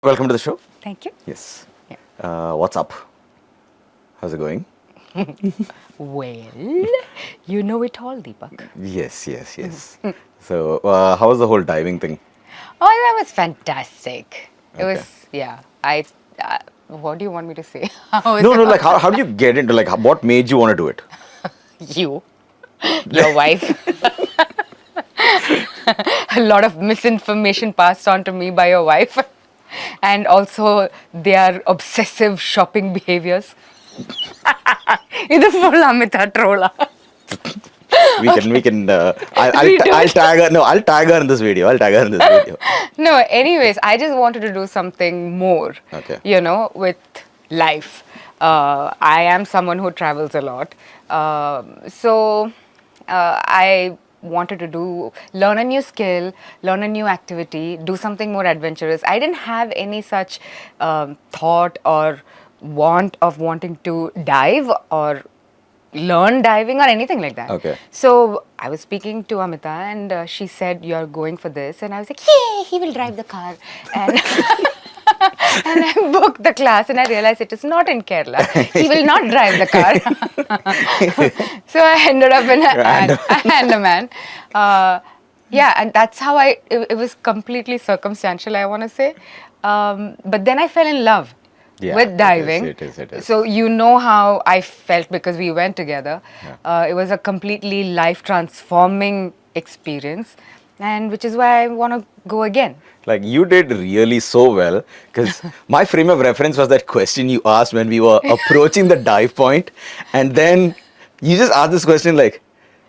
Welcome to the show. Thank you. Yes. Yeah. What's up? How's it going? Well, you know it all, Deepak. Yes. So, how was the whole diving thing? Oh, that was fantastic. It Okay. was, yeah. What do you want me to say? How was No, it? like, how did you get into, like, what made you want to do it? You, your wife. A lot of misinformation passed on to me by your wife. And also their obsessive shopping behaviors. It's a full Amita trolla. I'll Redo tag her. No, I'll tag her in this video. No, anyways, I just wanted to do something more, Okay. with life. I am someone who travels a lot. I wanted to learn a new skill, learn a new activity, do something more adventurous. I didn't have any such thought or wanting to dive or learn diving or anything like that. Okay. So I was speaking to Amita and she said, "You're going for this." And I was like, "Yay, he will drive the car." And, and I booked the class and I realized it is not in Kerala. He will not drive the car. So I ended up in a Andaman. Yeah, and that's how it was completely circumstantial, I want to say. But then I fell in love Yeah, with diving. it is. So you know how I felt because we went together. Yeah. It was a completely life transforming experience, and which is why I want to go again. Like, you did really so well because my frame of reference was that question you asked when we were approaching the dive point, and then you just asked this question like,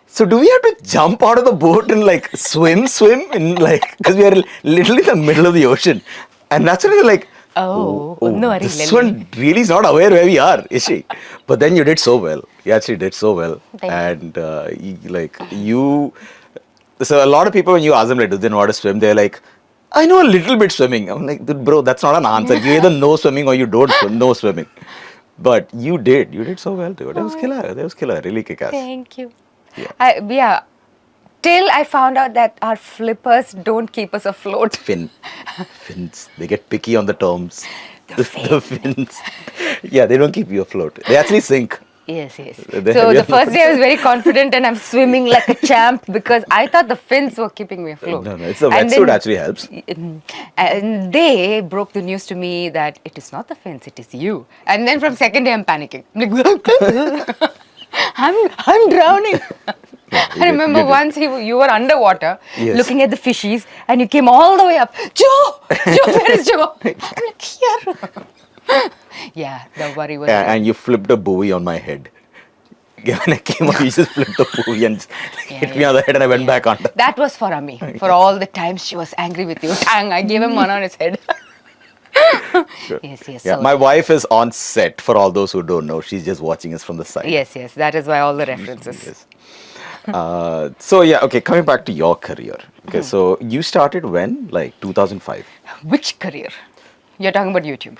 so do we have to jump out of the boat and like swim in like because we are literally in the middle of the ocean, and naturally you're like, No, this really. one really is not aware where we are, is she? But then you did so well. You actually did so well, Thank you. and you. So a lot of people, when you ask them like, do they know how to swim? They're like, I know a little bit swimming. I'm like, "Dude, bro, that's not an answer. You either know swimming or you don't know swimming. But you did. You did so well, dude. That was Oh, killer. That was killer. Really kick ass. thank you. Yeah. Yeah. Till I found out that our flippers don't keep us afloat. Fins. They get picky on the terms. The The fin. fins. Yeah, they don't keep you afloat. They actually sink. Yes. They So have the you first day I was very confident and I'm swimming like a champ because I thought the fins were keeping me afloat. No. It's the And wetsuit then- actually helps. And they broke the news to me that it is not the fins, it is you. And then from second day I'm panicking. I'm drowning. I remember once you were underwater Yes. looking at the fishies and you came all the way up. Joe, where is Joe? I'm like, here. Yeah, the worry was real. And you flipped a buoy on my head. When I came up, you just flipped the buoy and hit me on the head, and I went back on. That was for Ami. For all the times she was angry with you. Tang, I gave him one on his head. Yes. Yeah, So, my wife is on set. For all those who don't know, she's just watching us from the side. yes. That is why all the references. Yes. So yeah, okay. Coming back to your career. Okay, so you started when? Like 2005. Which career? You're talking about YouTube.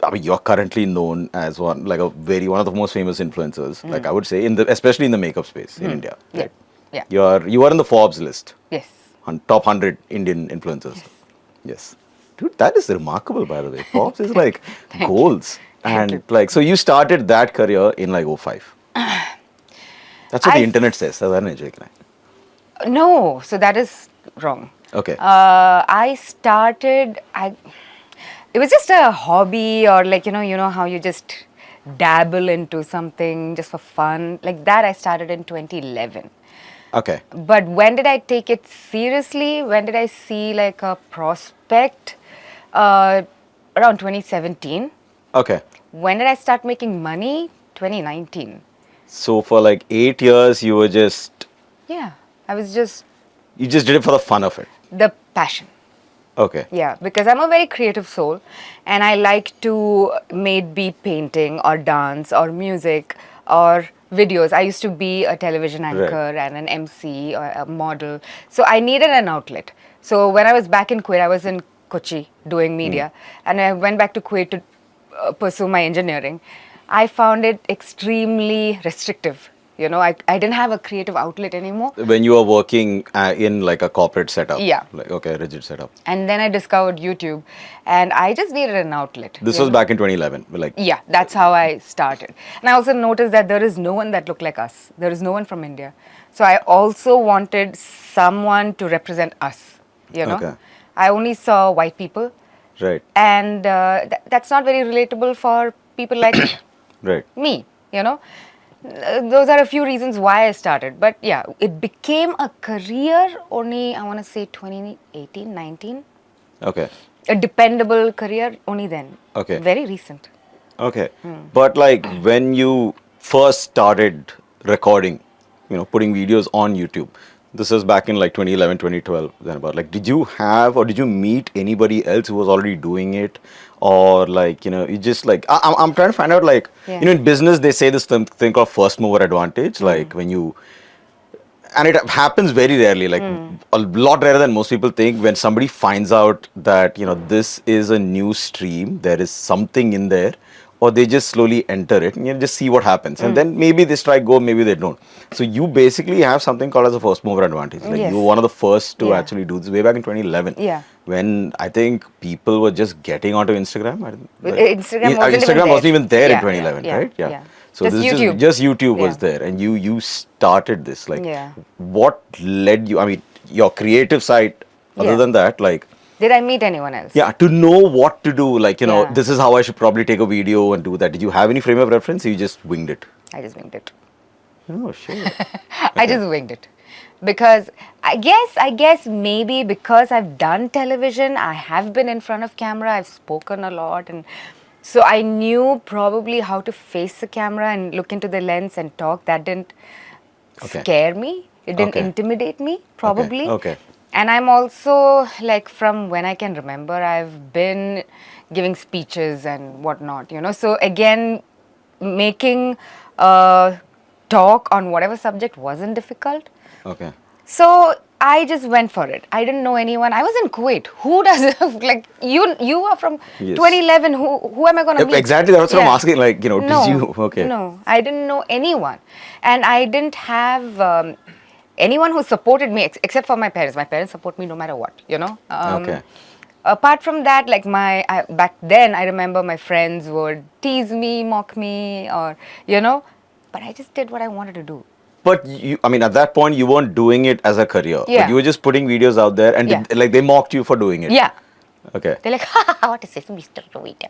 I mean, you're currently known as one of the most famous influencers. Like I would say, especially in the makeup space in India. Yeah. Right? Yeah. You are in the Forbes list, Yes. on top 100 Indian influencers. Yes. Dude, that is remarkable, by the way. Forbes is like goals. And like, so you started that career in like '05. That's what the internet says. No, so that is wrong. Okay. It was just a hobby or like, you know how you just dabble into something just for fun. Like that I started in 2011. Okay. But when did I take it seriously? When did I see like a prospect? Around 2017. Okay. When did I start making money? 2019. So for like 8 years, you were just, Yeah, I was just you just did it for the fun of it. the passion. Okay. Yeah, because I'm a very creative soul and I like to be painting or dance or music or videos. I used to be a television anchor Right. and an MC or a model. So I needed an outlet. So when I was back in Kuwait, I was in Kochi doing media and I went back to Kuwait to pursue my engineering. I found it extremely restrictive You know, I didn't have a creative outlet anymore. When you were working in like a corporate setup. Yeah. Like, okay, rigid setup. And then I discovered YouTube, and I just needed an outlet. This you was know. back in 2011. Like, Yeah, that's how I started. And I also noticed that there is no one that looked like us. There is no one from India. So I also wanted someone to represent us, you know. Okay. I only saw white people, right, and that's not very relatable for people like right. me, you know. Those are a few reasons why I started. But yeah, it became a career only, I want to say 2018, 19. Okay, A dependable career only then. Okay. Very recent. okay. But like when you first started recording, putting videos on YouTube, this is back in like 2011, 2012, then about like, did you have or did you meet anybody else who was already doing it? Or like, you just like, I'm trying to find out like, Yeah. in business, they say this thing called first mover advantage. Like when you, and it happens very rarely, like a lot rarer than most people think. When somebody finds out that this is a new stream, there is something in there, or they just slowly enter it and just see what happens, and then maybe they strike gold, maybe they don't. So you basically have something called as a first mover advantage. Like Yes. you were one of the first to Yeah. actually do this way back in 2011. Yeah. When I think people were just getting onto Instagram. Instagram wasn't Instagram even wasn't even there in Yeah, 2011, yeah, right? yeah. So Just this is YouTube. just YouTube was Yeah. there, and you started this. Like, Yeah. what led you? I mean, your creative side. Other Yeah. than that, like, Did I meet anyone else? yeah, to know what to do. Like, Yeah. this is how I should probably take a video and do that. Did you have any frame of reference? Or you just winged it. I just winged it. Oh shit. I just winged it. Because I guess maybe because I've done television, I have been in front of camera, I've spoken a lot, and so I knew probably how to face the camera and look into the lens and talk. That didn't Okay. scare me. It didn't Okay. intimidate me, probably. Okay. And I'm also, like, from when I can remember, I've been giving speeches and whatnot, So again, making a talk on whatever subject wasn't difficult. Okay. So I just went for it. I didn't know anyone. I was in Kuwait. Who does like you are from Yes. 2011. Who am I gonna meet? Exactly. That's what I'm Yeah. asking. Like, No, did you? Okay. No, I didn't know anyone, and I didn't have anyone who supported me except for my parents. My parents support me no matter what. Okay. Apart from that, like back then, I remember my friends would tease me, mock me, or but I just did what I wanted to do. But I mean, at that point, you weren't doing it as a career. Yeah. But you were just putting videos out there, and Yeah. like they mocked you for doing it. Yeah. Okay. They're like, ha, ha, what is this, Mr. Jovita?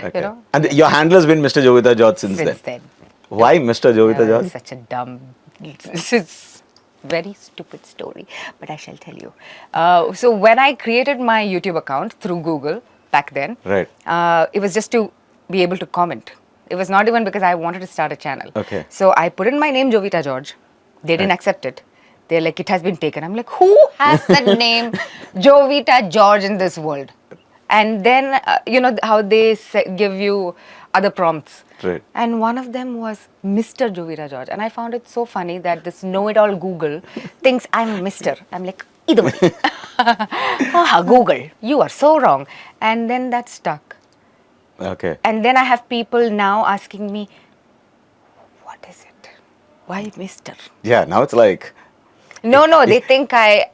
Okay. And your handle has been Mr. Jovita George since then. Why Mr. Jovita George? Such a dumb, this is very stupid story, but I shall tell you. So when I created my YouTube account through Google back then, Right. It was just to be able to comment. It was not even because I wanted to start a channel. Okay. So I put in my name, Jovita George. They didn't accept it. They're like, it has been taken. I'm like, who has the name Jovita George in this world? And then, how they give you other prompts. Right. And one of them was Mr. Jovita George. And I found it so funny that this know-it-all Google thinks I'm Mr. I'm like, either way. Google, you are so wrong. And then that stuck. Okay. And then I have people now asking me, what is it? Why Mr.? Yeah. Now it's like. No, they think I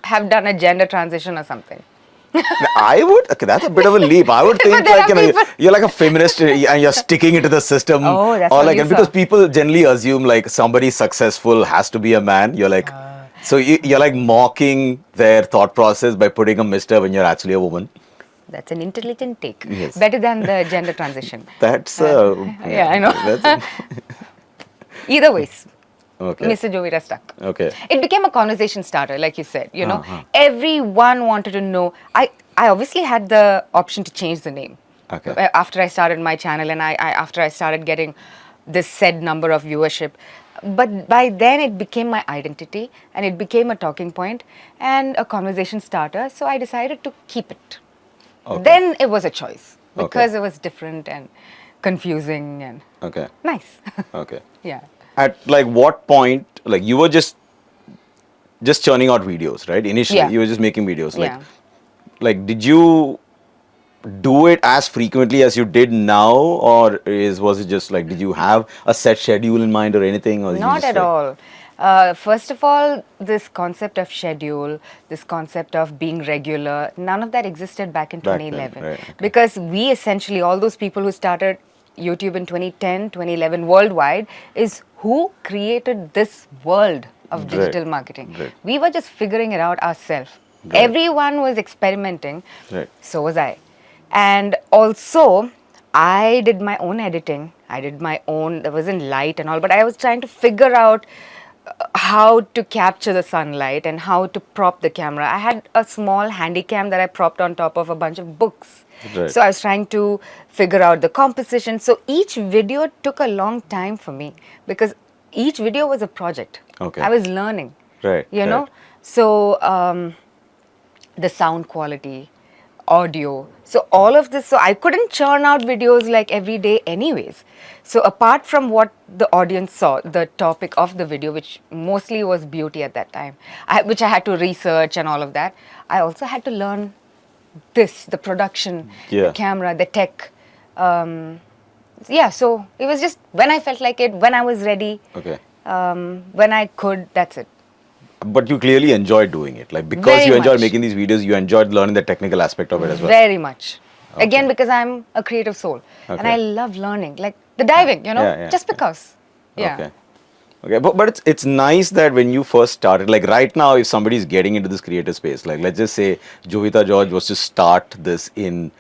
have done a gender transition or something. I would. Okay, that's a bit of a leap. I would think But there like are people- you're like a feminist and you're sticking into the system. Oh, that's or what like you and because saw. people generally assume like somebody successful has to be a man. You're like, so you're like mocking their thought process by putting a Mister when you're actually a woman. That's an intelligent take. Yes. Better than the gender transition. That's Yeah, I know. That's Either ways, okay. Mr. Jovita stuck. Okay. It became a conversation starter, like you said. Uh-huh. Everyone wanted to know. I obviously had the option to change the name. Okay. After I started my channel and after I started getting this said number of viewership. But by then it became my identity and it became a talking point and a conversation starter. So I decided to keep it. Okay. Then it was a choice Okay. because it was different and confusing and Okay. nice. Okay. Yeah. At like what point, like you were just churning out videos, right? Initially, Yeah. you were just making videos. Yeah. Like did you do it as frequently as you did now, or was it just like, did you have a set schedule in mind or anything, or you Not just at like, all. First of all, this concept of schedule, this concept of being regular, none of that existed back in back then, 2011. right? Okay. Because we essentially, all those people who started YouTube in 2010, 2011 worldwide, is who created this world of Right, digital marketing. right, We were just figuring it out ourselves. right, Everyone was experimenting, right. so was I. And also, I did my own editing. I did my own, there wasn't light and all, but I was trying to figure out how to capture the sunlight and how to prop the camera. I had a small handy cam that I propped on top of a bunch of books. Right. So I was trying to figure out the composition. So each video took a long time for me because each video was a project. Okay. I was learning. Right, You right. know? So the sound quality, audio. So all of this, so I couldn't churn out videos like every day anyways. So apart from what the audience saw, the topic of the video, which mostly was beauty at that time, which I had to research and all of that, I also had to learn this, the production, Yeah. the camera, the tech. Yeah, so it was just when I felt like it, when I was ready, Okay. when I could, that's it. But you clearly enjoyed doing it, like because Very you enjoyed much. making these videos, you enjoyed learning the technical aspect of it as well. Very much. Okay. Again, because I'm a creative soul and Okay. I love learning, like the diving, Yeah, just yeah. because. Yeah. Okay. Okay, but it's nice that when you first started, like right now, if somebody's getting into this creative space, like let's just say Jovita George was to start this in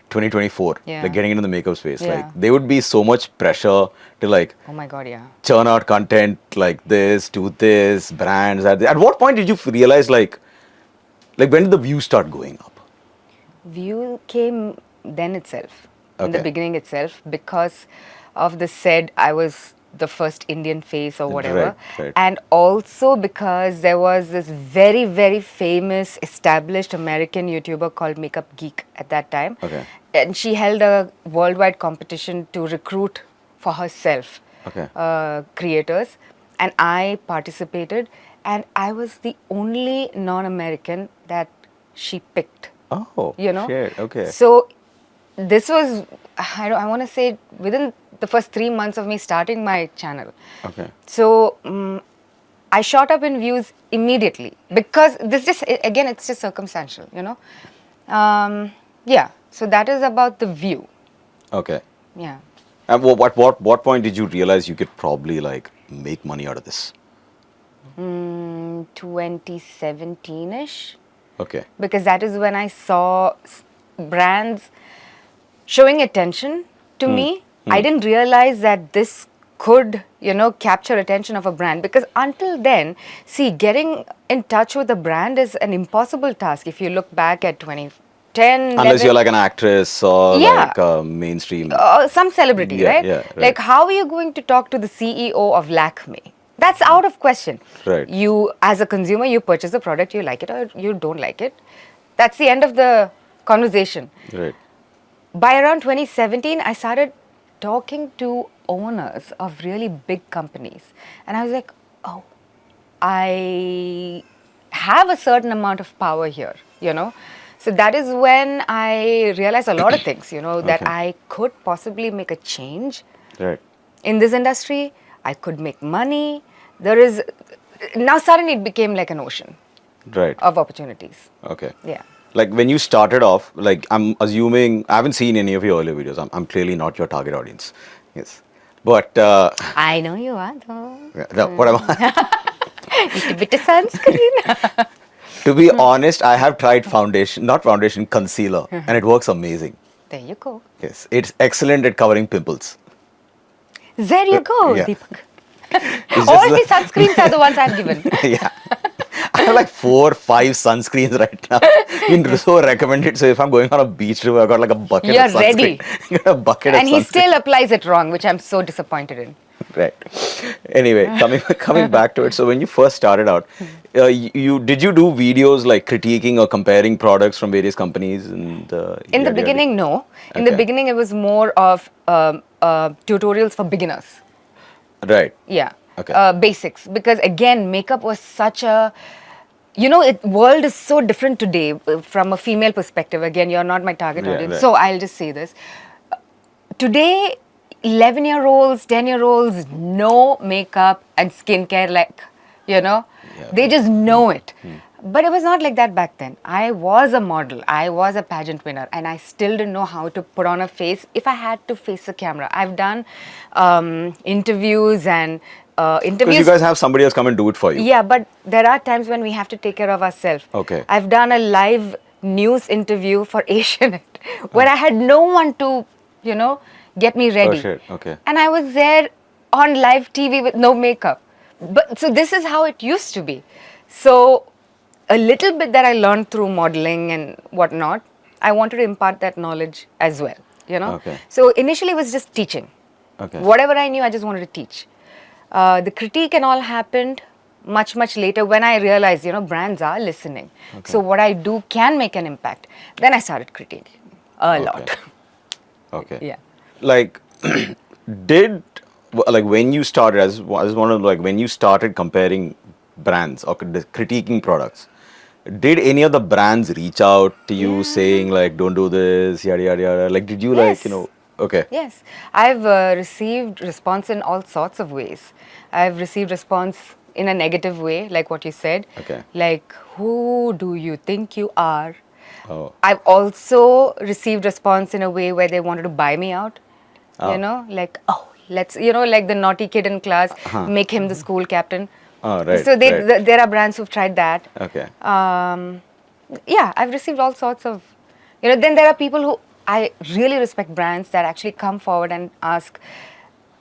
2024, Yeah. like getting into the makeup space, like Yeah. there would be so much pressure to like Oh my God, yeah. churn out content like this, do this, brands. At what point did you realize like when did the views start going up? View came then itself, in the Okay. beginning itself, because of the said I was the first Indian face or whatever. Right, right. And also because there was this very, very famous established American YouTuber called Makeup Geek at that time. Okay. And she held a worldwide competition to recruit for herself Okay. creators. And I participated, and I was the only non-American that she picked. Oh, shit, okay. So this was, I want to say, within the first 3 months of me starting my channel. Okay. So I shot up in views immediately because this just, again, it's just circumstantial. Yeah. So that is about the view. Okay. Yeah. And what point did you realize you could probably like make money out of this? 2017-ish. Okay. Because that is when I saw brands showing attention to me. I didn't realize that this could, capture attention of a brand, because until then, see, getting in touch with a brand is an impossible task. If you look back at 2010, Unless 11, you're like an actress or Yeah. like a mainstream. some celebrity, Yeah, right? yeah, right. Like, how are you going to talk to the CEO of Lakme? That's out of question. Right. You, as a consumer, you purchase a product, you like it or you don't like it. That's the end of the conversation. Right. By around 2017, I started talking to owners of really big companies. And I was like, oh, I have a certain amount of power here. So that is when I realized a lot of things, that Okay. I could possibly make a change Right. in this industry. I could make money. Now suddenly it became like an ocean Right. of opportunities. Okay. Yeah. Like when you started off, like I'm assuming I haven't seen any of your earlier videos. I'm clearly not your target audience. Yes. But I know you are though. what am I? Little bit of sunscreen. To be honest, I have tried not foundation, concealer, and it works amazing. There you go. Yes, it's excellent at covering pimples. There you go, Yeah. Deepak. It's All just the sunscreens are the ones I've given. yeah. I have like 4 or 5 sunscreens right now. Been so recommended. So if I'm going on a beach trip, I've got like a bucket You're of sunscreen. Got a bucket And of he sunscreen. still applies it wrong, which I'm so disappointed in. Right. Anyway, coming back to it. So when you first started out, did you do videos like critiquing or comparing products from various companies? And In the beginning, no. In the Okay. beginning, it was more of tutorials for beginners. Right. Yeah. Okay. Basics. Because again, makeup was such a, you know, world is so different today from a female perspective. Again, you're not my target Yeah, audience, right. so I'll just say this. Today, 11-year-olds, 10-year-olds, no makeup and skincare, like, you know, Yeah, they right. just know it. But it was not like that back then. I was a model, I was a pageant winner, and I still didn't know how to put on a face if I had to face a camera. I've done interviews and Because you interviews. guys have somebody else come and do it for you. Yeah, but there are times when we have to take care of ourselves. Okay. I've done a live news interview for Asianet where I had no one to, you know, get me ready. Oh, shit. Okay. And I was there on live TV with no makeup. But so this is how it used to be. So a little bit that I learned through modeling and whatnot, I wanted to impart that knowledge as well, you know. Okay. So initially it was just teaching. Okay. Whatever I knew, I just wanted to teach. The critique and all happened much later when I realized, you know, brands are listening. So what I do can make an impact. Then I started critiquing a lot. Okay. Yeah. Like, did like when you started, I just want to like when you started comparing brands or critiquing products, did any of the brands reach out to you Yeah. saying like don't do this, yada yada yada? Like, did you like Yes. Okay. Yes, I've received response in all sorts of ways. I've received response in a negative way, like what you said. Okay. Like, who do you think you are? Oh. I've also received response in a way where they wanted to buy me out. Oh. You know, like, oh, let's, you know, like the naughty kid in class, Uh-huh. make him the school captain. Oh, right, So right. there are brands who've tried that. Okay. Yeah, I've received all sorts of, you know, then there are people who I really respect brands that actually come forward and ask,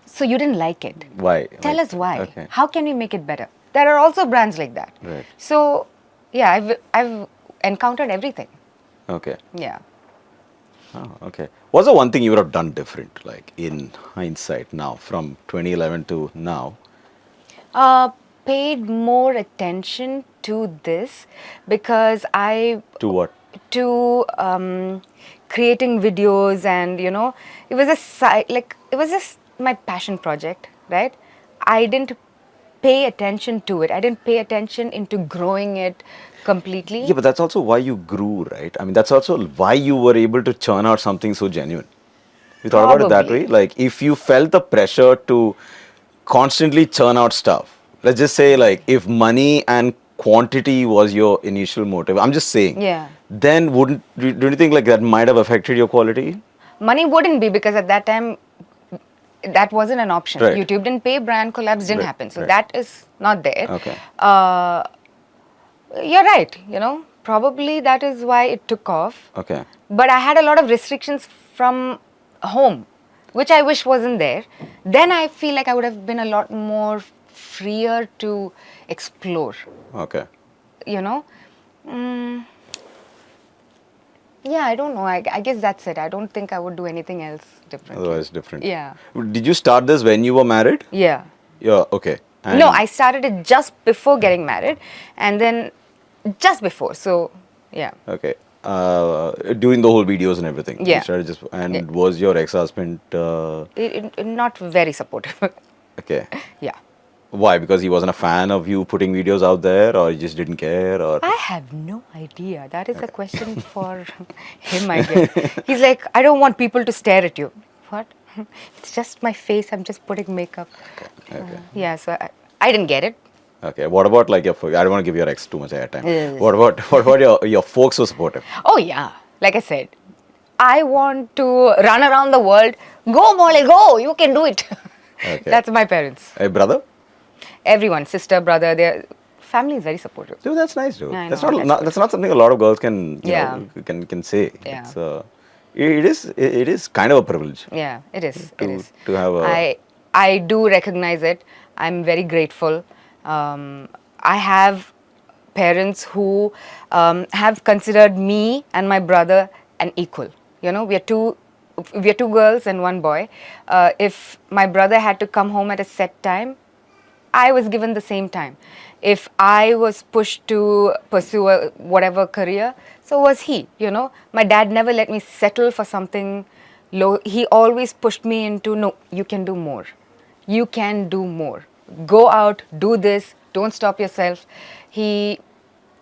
so you didn't like it? Why? Tell Like, us why. Okay. How can we make it better? There are also brands like that. Right. So, yeah, I've encountered everything. Okay. Yeah. Oh, okay. What's the one thing you would have done different, like in hindsight now, from 2011 to now? Paid more attention to this because To what? to creating videos, and you know, it was a like it was just my passion project, right? I didn't pay attention to it. I didn't pay attention into growing it completely. Yeah, but that's also why you grew, right? I mean, that's also why you were able to churn out something so genuine. You thought about it that way? Probably. Like, if you felt the pressure to constantly churn out stuff, let's just say, like, if money and quantity was your initial motive, I'm just saying, Yeah. then do you think like that might have affected your quality? Money wouldn't be, because at that time that wasn't an option. Right. YouTube didn't pay, brand collabs didn't Right, happen. So right. that is not there. Okay. You're right, you know, probably that is why it took off. Okay. But I had a lot of restrictions from home, which I wish wasn't there. Then I feel like I would have been a lot more freer to explore, Okay. you know. Yeah, I don't know. I guess that's it. I don't think I would do anything else different. Otherwise, different. Yeah. Did you start this when you were married? Yeah. Yeah. Okay. No, I started it just before getting married, and then just before. So, yeah. Okay. Doing the whole videos and everything. You Yeah. started just, and Yeah. was your ex-husband? Not very supportive. Okay. Yeah. Why? Because he wasn't a fan of you putting videos out there, or he just didn't care, or? I have no idea. That is a question for him, I guess. He's like, I don't want people to stare at you. What? It's just my face. I'm just putting makeup. Okay. Yeah, so I didn't get it. Okay. What about like your? I don't want to give your ex too much airtime. Yeah. What about your folks were supportive? Oh, yeah. Like I said, I want to run around the world. Go, Molly, go. You can do it. Okay. That's my parents. Hey, brother. Everyone, sister, brother, their family is very supportive. Dude, that's nice, dude. I That's know, not, that's that's not something a lot of girls can Yeah. can say. Yeah. It's it is kind of a privilege. Yeah, it is. It To- is. to have a- I do recognize it. I'm very grateful. I have parents who have considered me and my brother an equal. You know, we are two girls and one boy. If my brother had to come home at a set time, I was given the same time. If I was pushed to pursue whatever career, so was he. You know, my dad never let me settle for something low. He always pushed me into, no, you can do more. You can do more. Go out, do this. Don't stop yourself. He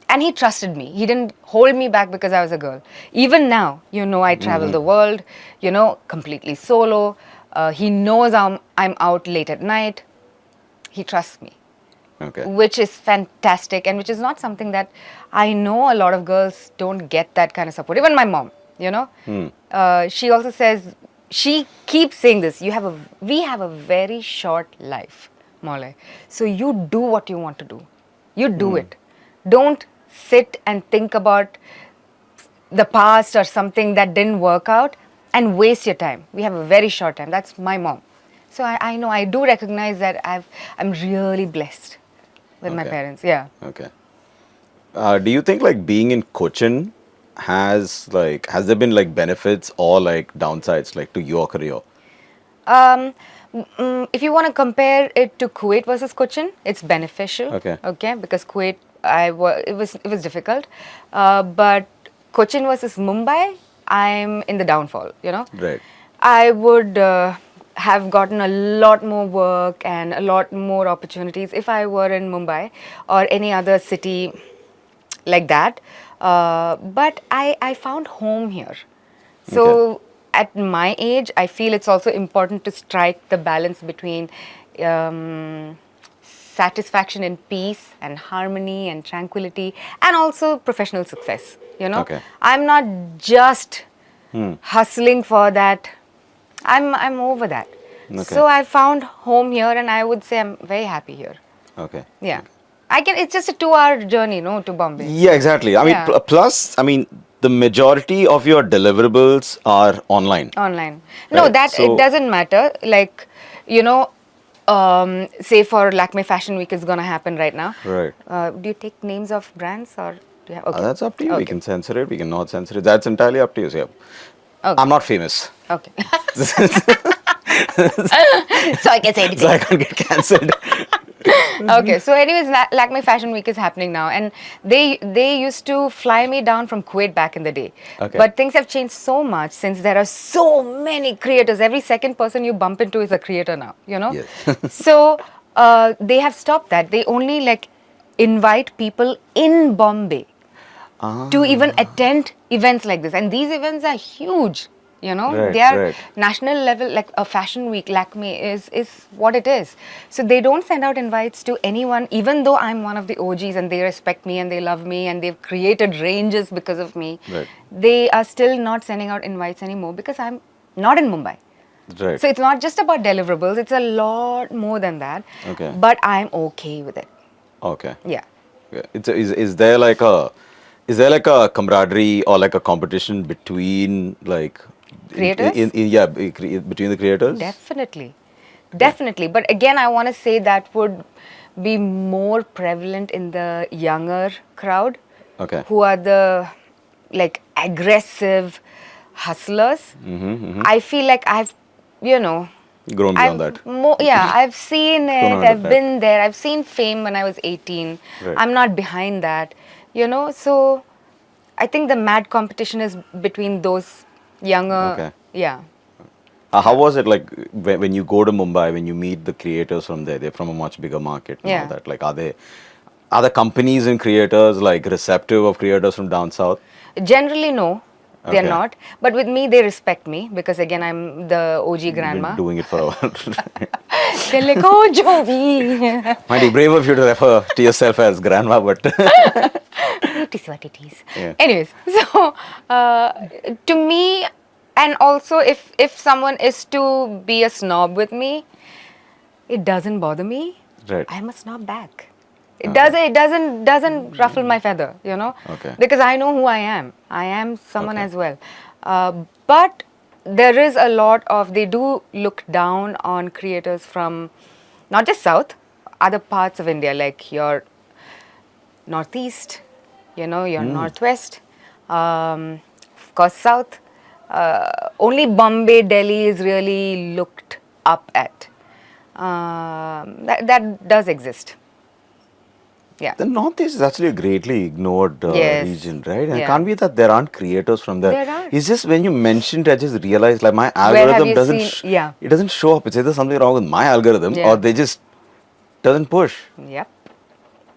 and he trusted me. He didn't hold me back because I was a girl. Even now, I travel the world, completely solo. He knows I'm out late at night. He trusts me, Okay. which is fantastic, and which is not something that I know a lot of girls don't get that kind of support. Even my mom, she also says, she keeps saying this, we have a very short life, Molly. So you do what you want to do. You do it. Don't sit and think about the past or something that didn't work out and waste your time. We have a very short time. That's my mom. So I know, I do recognize that I'm really blessed with my Okay. parents. Yeah. Okay. Do you think like being in Cochin has there been like benefits or like downsides like to your career? Um, if you want to compare it to Kuwait versus Cochin, it's beneficial. Okay. Okay, because Kuwait, it was difficult, but Cochin versus Mumbai, I'm in the downfall. Right. I would have gotten a lot more work and a lot more opportunities if I were in Mumbai or any other city like that. But I found home here. Okay. So at my age, I feel it's also important to strike the balance between satisfaction in peace and harmony and tranquility and also professional success. Okay. I'm not just hustling for that. I'm over that. Okay. So I found home here, and I would say I'm very happy here. Okay. Yeah. It's just a 2-hour journey, no, to Bombay. Yeah, exactly. I mean, Yeah. plus, I mean, the majority of your deliverables are online. Online. No, Right, that so- it doesn't matter. Like, say for Lakme Fashion Week is gonna happen right now. Right. Do you take names of brands or do you have? Okay. That's up to you. We Okay. can censor it. We can not censor it. That's entirely up to you. So, yeah. Okay. I'm not famous, Okay. So I can say anything. so I can't get cancelled. Okay, so anyways, Lakme Fashion Week is happening now, and they used to fly me down from Kuwait back in the day. Okay. But things have changed so much since there are so many creators. Every second person you bump into is a creator now. Yes. So they have stopped that. They only invite people in Bombay to even attend events like this, and these events are huge. Right, They are right. national level. Like a fashion week, Lakme is what it is. So they don't send out invites to anyone, even though I'm one of the OGs and they respect me and they love me and they've created ranges because of me. Right. They are still not sending out invites anymore because I'm not in Mumbai. Right. So it's not just about deliverables, it's a lot more than that. Okay. But I'm okay with it. Okay. Yeah. Yeah. Is there like a camaraderie or like a competition between like Creators? between the creators? Definitely. Definitely. But again, I want to say that would be more prevalent in the younger crowd. Okay. Who are the aggressive hustlers. I feel like I've, Grown beyond that. I've seen it, Grown out of I've that. been there, I've seen fame when I was 18. Right. I'm not behind that, so I think the mad competition is between those younger, Okay. yeah. How was it like when you go to Mumbai, when you meet the creators from there? They're from a much bigger market and Yeah. all that. Like, are the companies and creators like receptive of creators from down south? Generally, no, they're Okay. not. But with me, they respect me because again, I'm the OG You've grandma. been doing it for a while. They're like, oh, Jovi. Might be brave of you to refer to yourself as grandma, but It is what it is. Yeah. Anyways, so to me, and also if someone is to be a snob with me, it doesn't bother me. Right. I'm a snob back. It Okay. doesn't ruffle my feather, Okay. because I know who I am. I am someone Okay. as well. But there is a lot of, they do look down on creators from not just South, other parts of India, like your Northeast, your Northwest, of course South. Only Bombay, Delhi is really looked up at. That does exist. Yeah. The Northeast is actually a greatly ignored Yes. region, right? And it Yeah. can't be that there aren't creators from there. There are. It's just when you mentioned, I just realized like my have algorithm you doesn't. seen- yeah. It doesn't show up. It's either something wrong with my algorithm Yeah. or they just doesn't push. Yep.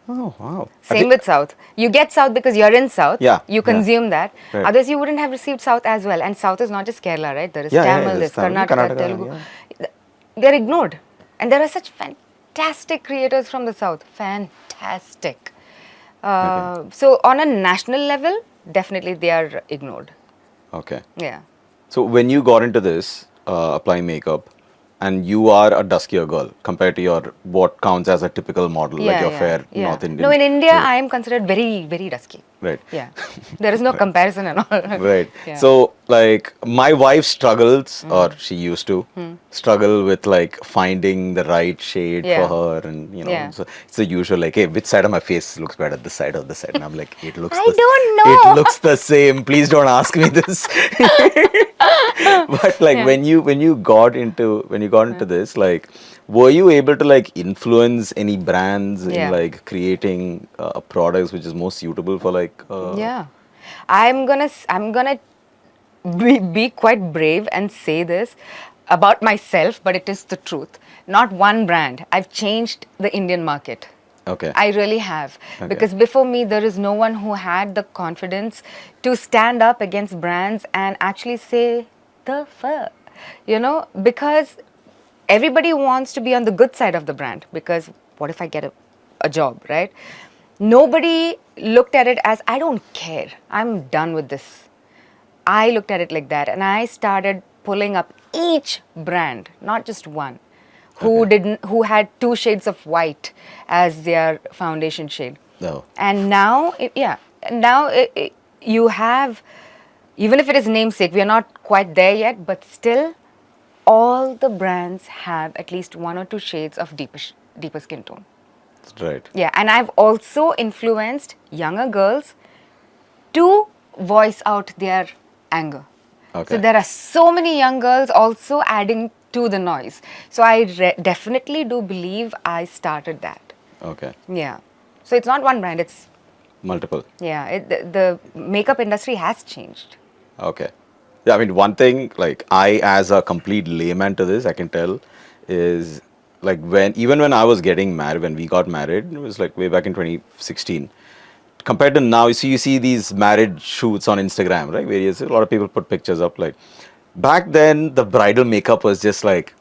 Oh, wow. Same with South. You get South because you're in South. Yeah, You yeah. consume that. Right. Otherwise, you wouldn't have received South as well. And South is not just Kerala, right? There is Yeah, yeah, Tamil, there's there's Tamil, Karnataka, Karnataka, Telugu. yeah. They're ignored. And there are such fantastic creators from the South. Fantastic. Okay. So, on a national level, definitely they are ignored. Okay. Yeah. So when you got into this, applying makeup, and you are a duskier girl compared to your what counts as a typical model, like your fair Yeah. North No, Indian. in India, Right. I am considered very, very dusky. Right. Yeah. There is no comparison at all. Right. Yeah. So, like, my wife struggles, or she used to struggle with like finding the right shade for Yeah. her, and Yeah. so it's the usual like, hey, which side of my face looks better, this side or this side, and I'm like, I don't it know. looks the same. Please don't ask me this. But like Yeah. when you got into this, like, were you able to like influence any brands in Yeah. like creating products which is more suitable for like Yeah. I'm gonna be quite brave and say this about myself, but it is the truth. Not one brand. I've changed the Indian market. Okay. I really have. Okay. Because before me, there is no one who had the confidence to stand up against brands and actually say, the fuck? Because everybody wants to be on the good side of the brand. Because what if I get a job, right? Nobody looked at it as, I don't care. I'm done with this. I looked at it like that, and I started pulling up each brand, not just one, who had 2 shades of white as their foundation shade. No. And now, you have, even if it is namesake, we are not quite there yet, but still, all the brands have at least 1 or 2 shades of deeper skin tone. Right. Yeah, and I've also influenced younger girls to voice out their anger. Okay. So there are so many young girls also adding to the noise. So I definitely do believe I started that. Okay. Yeah. So it's not one brand. It's Multiple. the makeup industry has changed. Okay. Yeah, I mean, one thing, like, I, as a complete layman to this, I can tell is like even when I was getting married, when we got married, it was like way back in 2016. Compared to now, you see these marriage shoots on Instagram, right? A lot of people put pictures up. Like, back then, the bridal makeup was just like,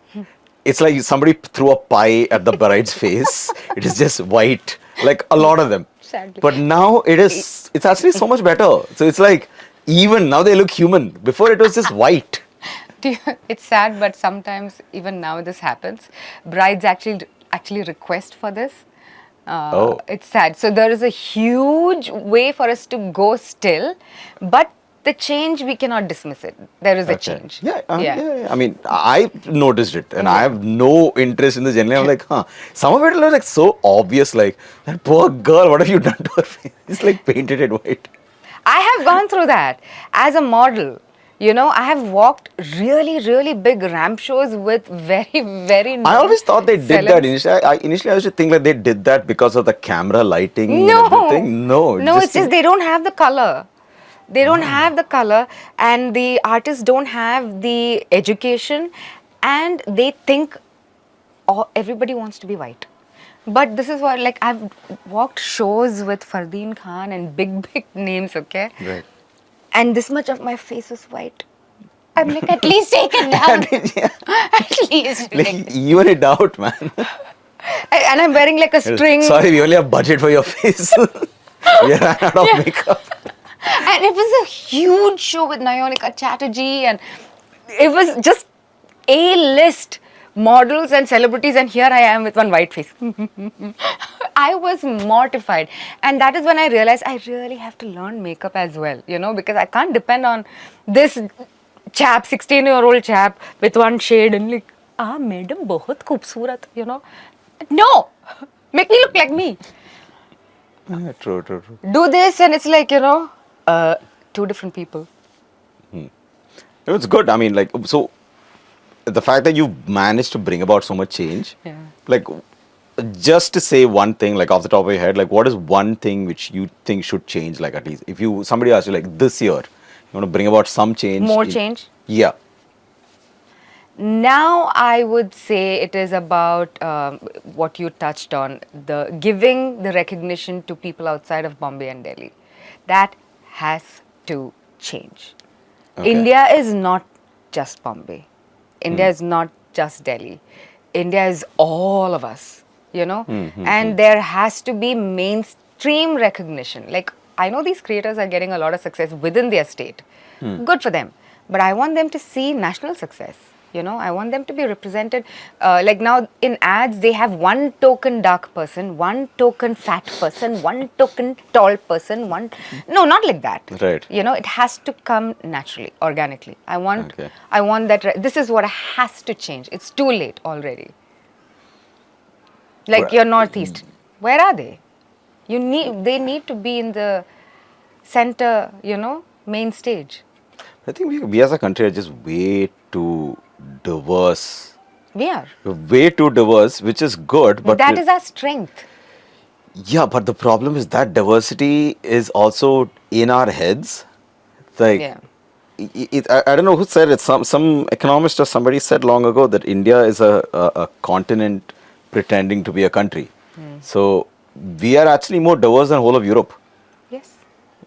it's like somebody threw a pie at the bride's face. It is just white, like a lot of them. Sadly. But now it's actually so much better. So it's like, even now they look human. Before it was just white. It's sad, but sometimes even now this happens. Brides actually request for this. Oh. It's sad. So there is a huge way for us to go still, but the change, we cannot dismiss it. There is a Okay. change. Yeah, yeah. I mean, I noticed it, and I have no interest in this generally. I'm like, some of it was like so obvious. Like, that poor girl, what have you done to her face? It's like painted it white. I have gone through that as a model. I have walked really, really big ramp shows with very, very. I always thought they did that celebs. initially. Initially, I used to think that they did that because of the camera lighting No. and everything. No, No, it's just they don't have the color. They don't have the color, and the artists don't have the education, and they think everybody wants to be white. But this is what, like, I've walked shows with Fardeen Khan and big, big names, okay? Right. And this much of my face was white. I'm like, at least take it down. Yeah. At least. Like, even it out, man. And I'm wearing like a string. Sorry, we only have budget for your face. We ran out of makeup. And it was a huge show with Nayonika Chatterjee, and it was just A-list models and celebrities, and here I am with one white face. I was mortified, and that is when I realized I really have to learn makeup as well, because I can't depend on this chap, 16-year-old chap with one shade and like, madam, bahut khoobsurat, No, make me look like me. Yeah, true. Do this, and it's like, 2 different people. It's good. I mean, like, so the fact that you managed to bring about so much change, Yeah. like, just to say one thing, like, off the top of your head, like, what is one thing which you think should change, like, at least, if somebody asks you, like, this year, you want to bring about some change. More change? Yeah. Now I would say it is about what you touched on, the giving the recognition to people outside of Bombay and Delhi. That has to change. Okay. India is not just Bombay. India is not just Delhi. India is all of us, and there has to be mainstream recognition. Like, I know these creators are getting a lot of success within their state. Good for them. But I want them to see national success. I want them to be represented. Like now in ads, they have one token dark person, one token fat person, one token tall person, one. No, not like that. Right. It has to come naturally, organically. Okay. I want that. This is what has to change. It's too late already. Like your Northeast, where are they? They need to be in the center, main stage. I think we as a country are just way too diverse. We are. We're way too diverse, which is good. But That is our strength. yeah, but the problem is that diversity is also in our heads. Like, Yeah. I don't know who said it. Some economist or somebody said long ago that India is a continent pretending to be a country. So we are actually more diverse than whole of Europe. Yes.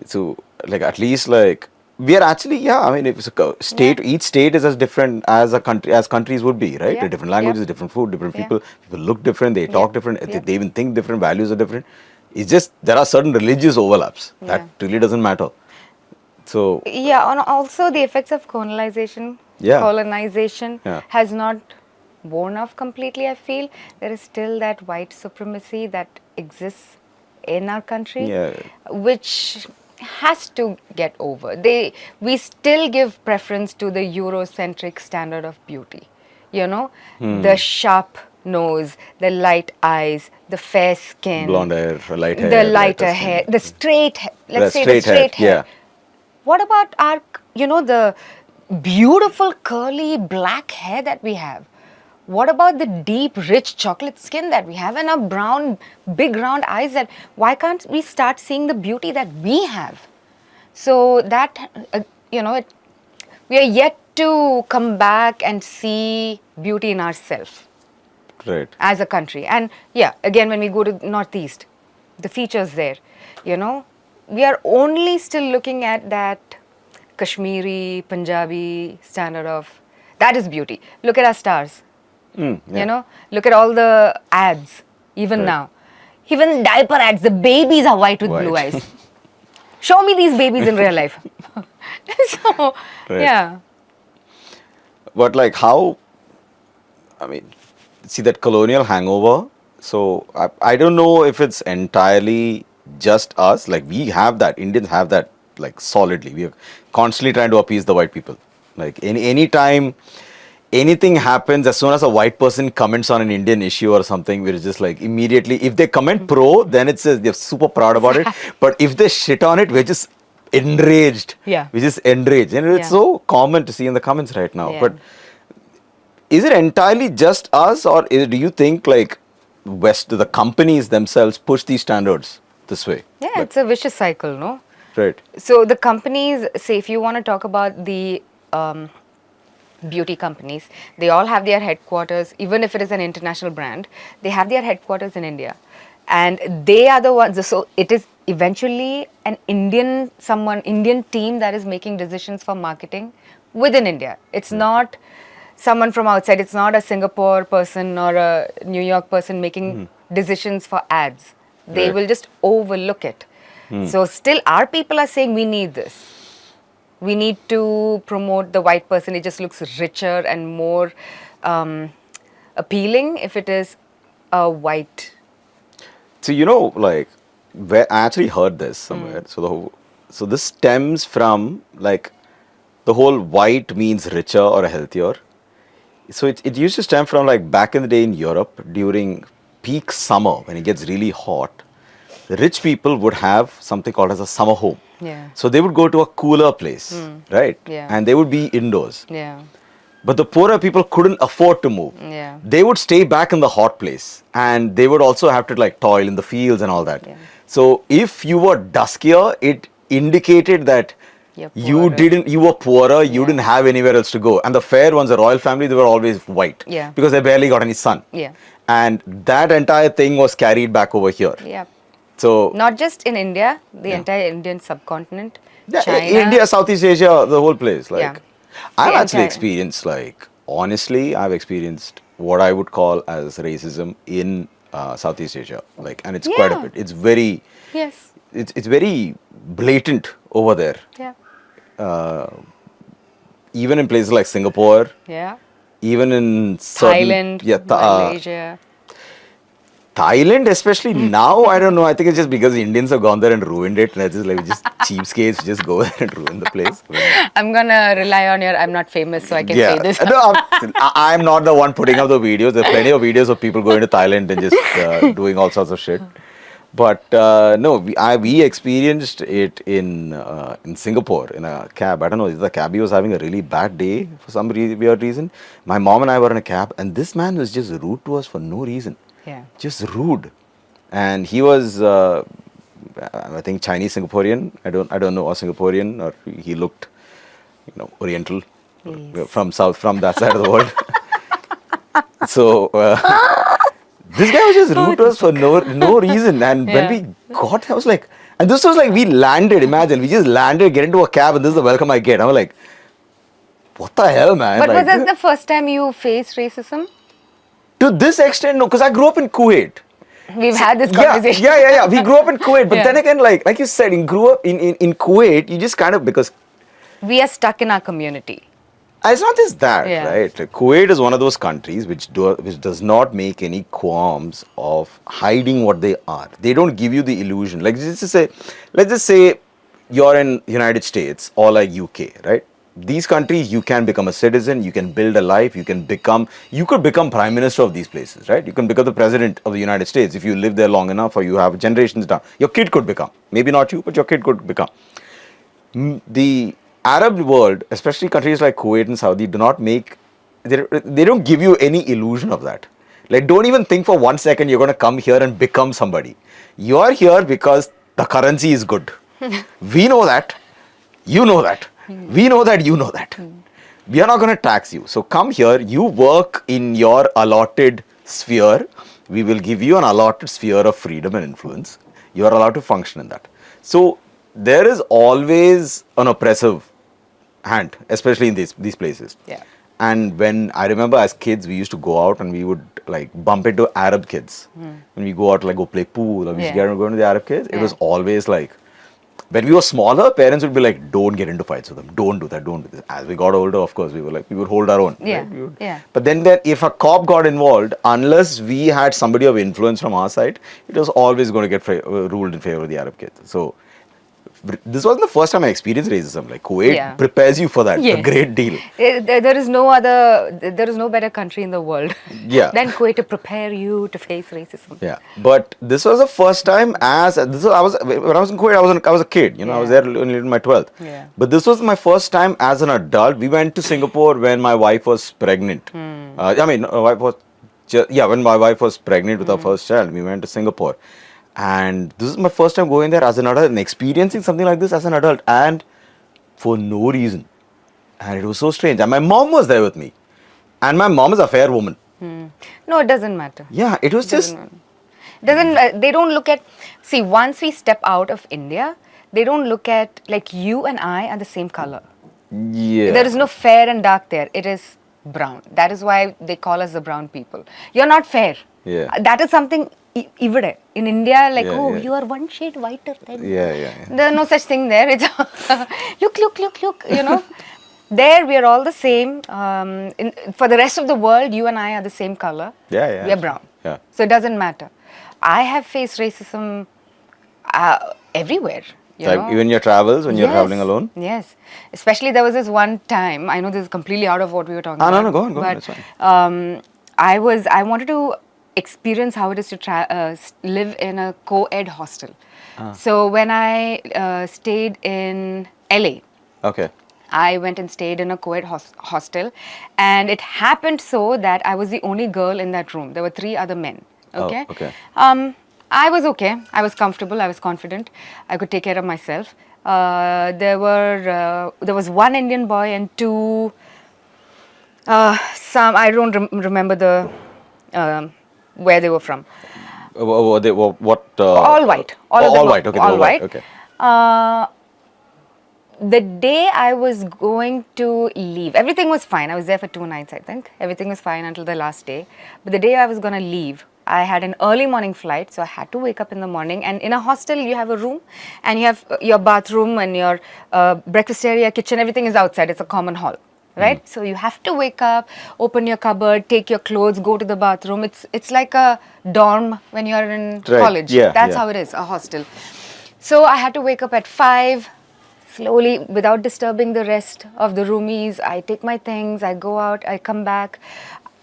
So like at least like we are actually, yeah, I mean, if it's a state, each state is as different as a country, as countries would be, right? Yeah, Different languages, yeah. different food, different Yeah. people look different, they talk different, yeah. they even think different, values are different. It's just there are certain religious overlaps that Yeah. really doesn't matter. So Yeah, and also the effects of Yeah. colonization Yeah. has not worn off completely, I feel. There is still that white supremacy that exists in our country, Yeah. which has to get over. We still give preference to the Eurocentric standard of beauty. The sharp nose, the light eyes, the fair skin, blonde hair, light the hair, lighter skin. hair, the straight, let's say the straight hair, straight hair. yeah. What about our, the beautiful curly black hair that we have? What about the deep, rich chocolate skin that we have and our brown, big round eyes? Why can't we start seeing the beauty that we have? So that, we are yet to come back and see beauty in ourselves Right. as a country. And yeah, again, when we go to Northeast, the features there, we are only still looking at that Kashmiri, Punjabi standard of, that is beauty. Look at our stars, Yeah. look at all the ads, even Right. now. Even diaper ads, the babies are white with blue White. eyes. Show me these babies in real life. So, Right. yeah. But like how, I mean, see that colonial hangover. So I don't know if it's entirely just us. Like we have that, Indians have that like solidly. We are constantly trying to appease the white people. Like any time anything happens, as soon as a white person comments on an Indian issue or something, we're just like immediately, if they comment pro, then it says they're super proud about it. But if they shit on it, we're just enraged. Yeah. We're just enraged. And it's Yeah. so common to see in the comments right now. Yeah. But is it entirely just us, or do you think like the companies themselves push these standards this way? Yeah, Like, it's a vicious cycle, no? right. So the companies, say if you want to talk about the beauty companies, they all have their headquarters, even if it is an international brand, they have their headquarters in India. And they are the ones, so it is eventually an Indian team that is making decisions for marketing within India. It's not someone from outside, it's not a Singapore person or a New York person making decisions for ads. They Right. will just overlook it. So still our people are saying we need this. We need to promote the white person. It just looks richer and more appealing if it is a white. So like where I actually heard this somewhere. So this stems from like the whole white means richer or healthier. So it used to stem from like back in the day in Europe during peak summer when it gets really hot. The rich people would have something called as a summer home. Yeah. So they would go to a cooler place, right? Yeah. And they would be indoors. Yeah. But the poorer people couldn't afford to move. Yeah. They would stay back in the hot place, and they would also have to like toil in the fields and all that. Yeah. So if you were duskier, it indicated that You're You poorer. you were poorer, you Yeah. didn't have anywhere else to go. And the fair ones, the royal family, they were always white. Yeah. Because they barely got any sun. Yeah. And that entire thing was carried back over here. Yeah. So, Not just in India, the yeah. entire Indian subcontinent, Yeah, China. India, Southeast Asia, the whole place. Yeah. Like, I've The actually entire. experienced, like, honestly, I've experienced what I would call as racism in Southeast Asia. Like, and it's quite a Yeah. bit. It's very, Yes. it's very blatant over there. Yeah. Even in places like Singapore, Yeah. even in certain, Thailand, yeah, Malaysia. Thailand, especially now, I don't know. I think it's just because the Indians have gone there and ruined it. And it's just like, just cheapskates, just go there and ruin the place. I'm gonna rely on your I'm not famous, so I can Yeah, say this. no, I'm not the one putting up the videos. There's plenty of videos of people going to Thailand and just doing all sorts of shit. But no, we experienced it in Singapore in a cab. I don't know, the cabbie was having a really bad day for some weird reason. My mom and I were in a cab, and this man was just rude to us for no reason. Yeah. Just rude. And he was, I think, Chinese Singaporean. I don't know, or Singaporean, or he looked, Oriental, Yes. from that side of the world. So this guy was just rude to us for no reason. And when Yeah. we got there, I was like, and this was like, we landed. Imagine, we just landed, get into a cab, and this is the welcome I get. I was like, what the hell, man? But like, was that the first time you faced racism? to this extent, no, because I grew up in Kuwait. We've had this Yeah, conversation. yeah. We grew up in Kuwait, but Yeah. then again, like you said, you grew up in Kuwait. You just kind of, because We are stuck in our community. it's not just that, Yeah. right? Like, Kuwait is one of those countries which does not make any qualms of hiding what they are. They don't give you the illusion. Like, let's just say you're in United States or like UK, right? These countries, you can become a citizen, you can build a life, you could become prime minister of these places, right? You can become the president of the United States if you live there long enough, or you have generations down. Your kid could become, maybe not you, but your kid could become. The Arab world, especially countries like Kuwait and Saudi, they don't give you any illusion of that. Like, don't even think for 1 second you're going to come here and become somebody. You are here because the currency is good. We know that. You know that. We know that you know that. We are not going to tax you. So come here, you work in your allotted sphere. We will give you an allotted sphere of freedom and influence. You are allowed to function in that. So there is always an oppressive hand, especially in these places. Yeah. And when I remember as kids, we used to go out and we would like bump into Arab kids. When we go out, like go play pool, or we used to go into the Arab kids, it was always like, when we were smaller, parents would be like, don't get into fights with them. Don't do that. Don't do this. As we got older, of course, we would hold our own. Yeah, Right? yeah. But then if a cop got involved, unless we had somebody of influence from our side, it was always going to get ruled in favor of the Arab kids. So this wasn't the first time I experienced racism. Like, Kuwait prepares you for that. Yes. A great deal. There is no better country in the world Yeah. than Kuwait to prepare you to face racism. Yeah, but this was the first time when I was in Kuwait. I was a kid. I was there only in my 12th. Yeah. But this was my first time as an adult. We went to Singapore when my wife was pregnant. When my wife was pregnant with our first child, we went to Singapore, and this is my first time going there as an adult and experiencing something like this as an adult, and for no reason. And it was so strange. And my mom was there with me, and my mom is a fair woman. No, it doesn't matter. Yeah, it was just. They don't look at, see, once we step out of India, they don't look at, like, you and I are the same color. Yeah. There is no fair and dark there. It is brown. That is why they call us the brown people. You're not fair. Yeah. That is something even in India, like, Yeah, yeah. you are one shade whiter than Yeah. There's no such thing there. It's look, There we are all the same. For the rest of the world, you and I are the same color. Yeah. We are brown. Yeah. So it doesn't matter. I have faced racism everywhere. Like, even your travels when you're Yes, traveling alone? Yes. Especially there was this one time, I know this is completely out of what we were talking about. No, go on, but, that's fine. I wanted to experience how it is to live in a co-ed hostel. So when I stayed in LA, Okay. I went and stayed in a co-ed hostel, and it happened so that I was the only girl in that room. There were 3 other men. Okay. Oh, okay. I was okay. I was comfortable. I was confident. I could take care of myself. There was one Indian boy and two. Some I don't remember the where they were from. What? All white. All of them all were white. Okay, they all were white. white. Okay. Uh, the day I was going to leave, everything was fine. I was there for 2 nights, I think. Everything was fine until the last day. But the day I was going to leave, I had an early morning flight, so I had to wake up in the morning. And in a hostel, you have a room, and you have your bathroom and your breakfast area, kitchen, everything is outside. It's a common hall. Right, so you have to wake up, open your cupboard, take your clothes, go to the bathroom. It's like a dorm when you're in Right. college. Yeah, That's yeah. how it is, a hostel. So I had to wake up at 5, slowly, without disturbing the rest of the roomies. I take my things, I go out, I come back.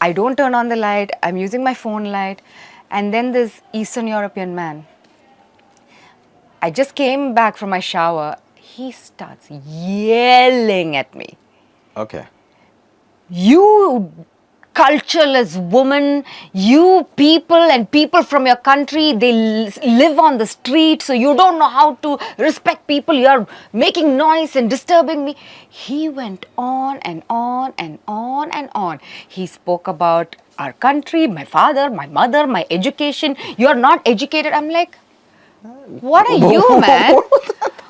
I don't turn on the light, I'm using my phone light. And then this Eastern European man, I just came back from my shower. He starts yelling at me. Okay. You cultureless woman, you people and people from your country, they live on the street, so you don't know how to respect people. You're making noise and disturbing me. He went on and on and on and on. He spoke about our country, my father, my mother, my education. You're not educated. I'm like, what are you, man?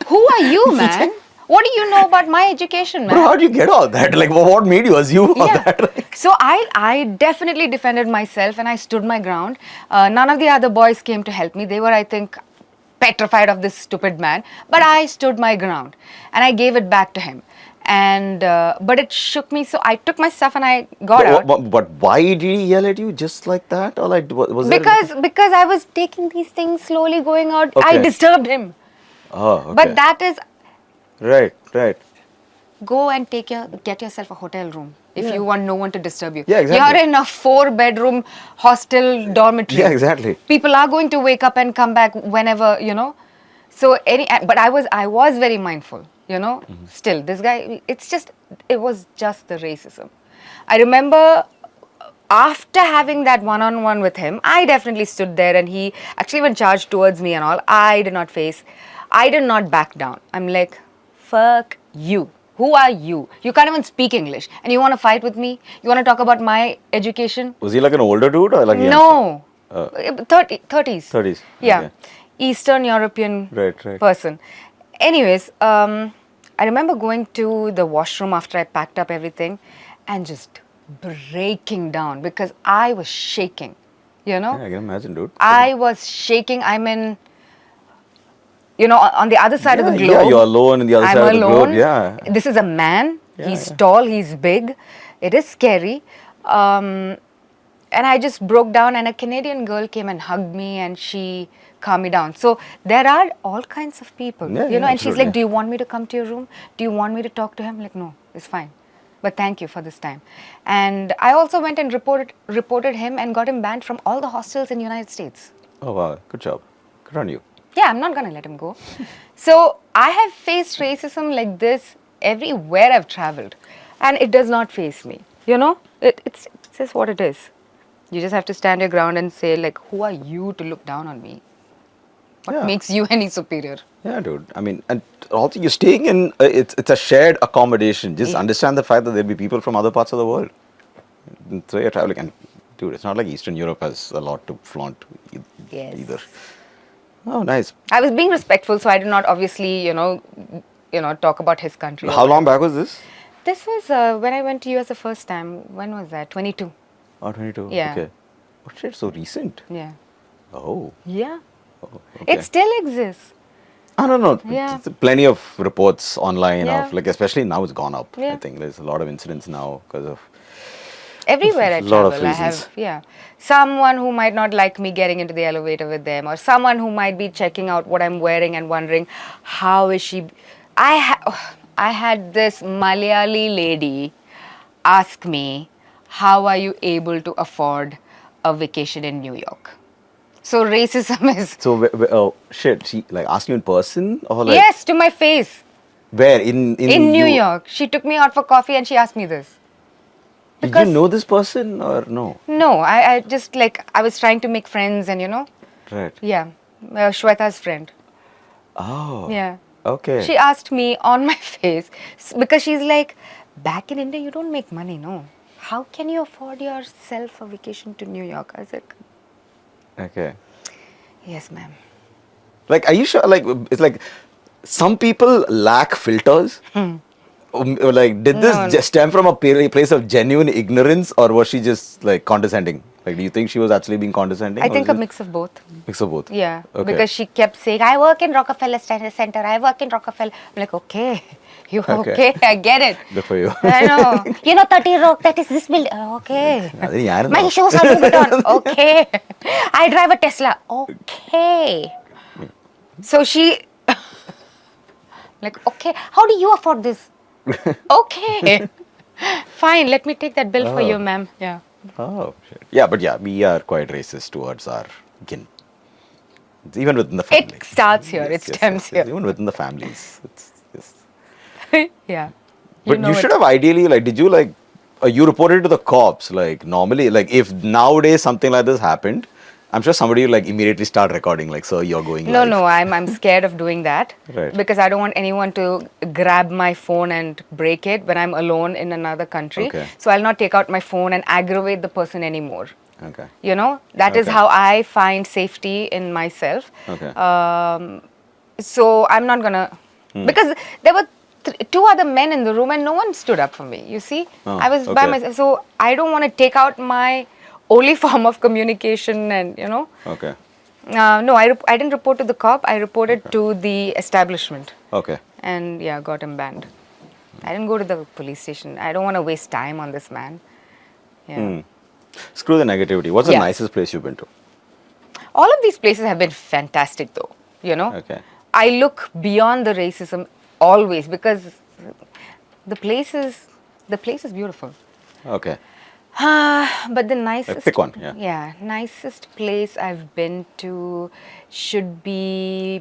Who are you, man? What do you know about my education, Bro, man? how did you get all that? Like, what made you assume all that? Like, So I definitely defended myself and I stood my ground. None of the other boys came to help me. They were, I think, petrified of this stupid man. But I stood my ground and I gave it back to him. And but it shook me, so I took my stuff and I got out. but why did he yell at you just like that? Or like, was there? Because I was taking these things slowly going out. I Okay. disturbed him. Oh, okay. But that is, Right, right. go and get yourself a hotel room if Yeah. you want no one to disturb you. Yeah, exactly. You're in a 4-bedroom hostel dormitory. Yeah, exactly. People are going to wake up and come back whenever, So but I was very mindful, Still, this guy, it was just the racism. I remember after having that one-on-one with him, I definitely stood there and he actually even charged towards me and all. I did not back down. I'm like, fuck you. Who are you? You can't even speak English. And you want to fight with me? You want to talk about my education? Was he like an older dude or like a No. youngster? 30s. 30s. Yeah. Okay. Eastern European Right, right. person. Anyways, I remember going to the washroom after I packed up everything and just breaking down because I was shaking, Yeah, I can imagine, dude. I was shaking. I'm in, on the other side of the globe. Yeah, you're alone in the other I'm side of the globe. alone. Yeah. This is a man. Yeah, He's yeah. tall. He's big. It is scary. And I just broke down, and a Canadian girl came and hugged me, and she calmed me down. So there are all kinds of people, Yeah, yeah, and she's like, absolutely. "Do you want me to come to your room? Do you want me to talk to him?" Like, no, it's fine. But thank you for this time. And I also went and reported him and got him banned from all the hostels in the United States. Oh, wow. Good job. Good on you. Yeah, I'm not going to let him go. So I have faced racism like this everywhere I've traveled. And it does not faze me. It's just what it is. You just have to stand your ground and say, like, who are you to look down on me? What Yeah. makes you any superior? Yeah, dude. I mean, and also you're staying in, it's a shared accommodation. Just Yeah. understand the fact that there'll be people from other parts of the world. So you're traveling. And, dude, it's not like Eastern Europe has a lot to flaunt Yes. either. Oh, nice. I was being respectful, so I did not obviously, talk about his country. or How long whatever. back was this? This was when I went to US the first time. When was that? 22. Oh, 22. Yeah. Okay. Oh, shit, so recent. Yeah. Oh. Yeah. Okay. It still exists. I don't know. Yeah. Plenty of reports online Yeah. of, like, especially now it's gone up. I Yeah. think there's a lot of incidents now because of. Everywhere I Lot of travel, I reasons. have, someone who might not like me getting into the elevator with them, or someone who might be checking out what I'm wearing and wondering, how is she? I had this Malayali lady ask me, how are you able to afford a vacation in New York? So racism is, So, oh, shit, she like asked you in person or like. yes, to my face. Where? In In New York. She took me out for coffee and she asked me this. Did Because- you know this person or no? No, I just I was trying to make friends and Right. yeah, Shweta's friend. Oh. Yeah. Okay. She asked me on my face because she's like, back in India, you don't make money, no? How can you afford yourself a vacation to New York? I was like, Okay. yes, ma'am. Like, are you sure? Like, it's like some people lack filters. Or like, did this No, no. just stem from a place of genuine ignorance, or was she just like condescending? Like, do you think she was actually being condescending, I or think was a it mix of both. mix of both? Yeah, Okay. because she kept saying, I work in Rockefeller Center, I work in Rockefeller. I'm like, okay, you Okay. okay, I get it. Good for you. I know. You know, 30 Rock, that is this building. Okay. അതിന് ഞാനും My നോക്കാം. shoes are Louboutin. Okay. I drive a Tesla. Okay. So she, like, okay, how do you afford this? Okay. Fine, let me take that bill for you, ma'am. Yeah. Oh, shit. Yeah, but yeah, we are quite racist towards our kin. It's even within the family. It starts here, it stems here. Even within the families. It's Yeah. But you know should it. have ideally, like, did you like, you reported to the cops? Like, normally, like, if nowadays something like this happened, I'm sure somebody will like immediately start recording, like, so you're going No, live. no, I'm scared of doing that Right. because I don't want anyone to grab my phone and break it when I'm alone in another country. Okay. So I'll not take out my phone and aggravate the person anymore. Okay. You know, that is Okay. how I find safety in myself. Okay. So I'm not gonna, Hmm. because there were two other men in the room and no one stood up for me. You see, Oh, I was by okay. myself. So I don't want to take out my only form of communication and, you know. Okay. No, I didn't report to the cop. I reported to the establishment. Okay. And yeah, got him banned. I didn't go to the police station. I don't want to waste time on this man. Yeah. Screw the negativity. What's the Yeah. nicest place you've been to? All of these places have been fantastic though, you know. Okay. I look beyond the racism always because the place is beautiful. Okay. But the nicest pick one, yeah. nicest place I've been to should be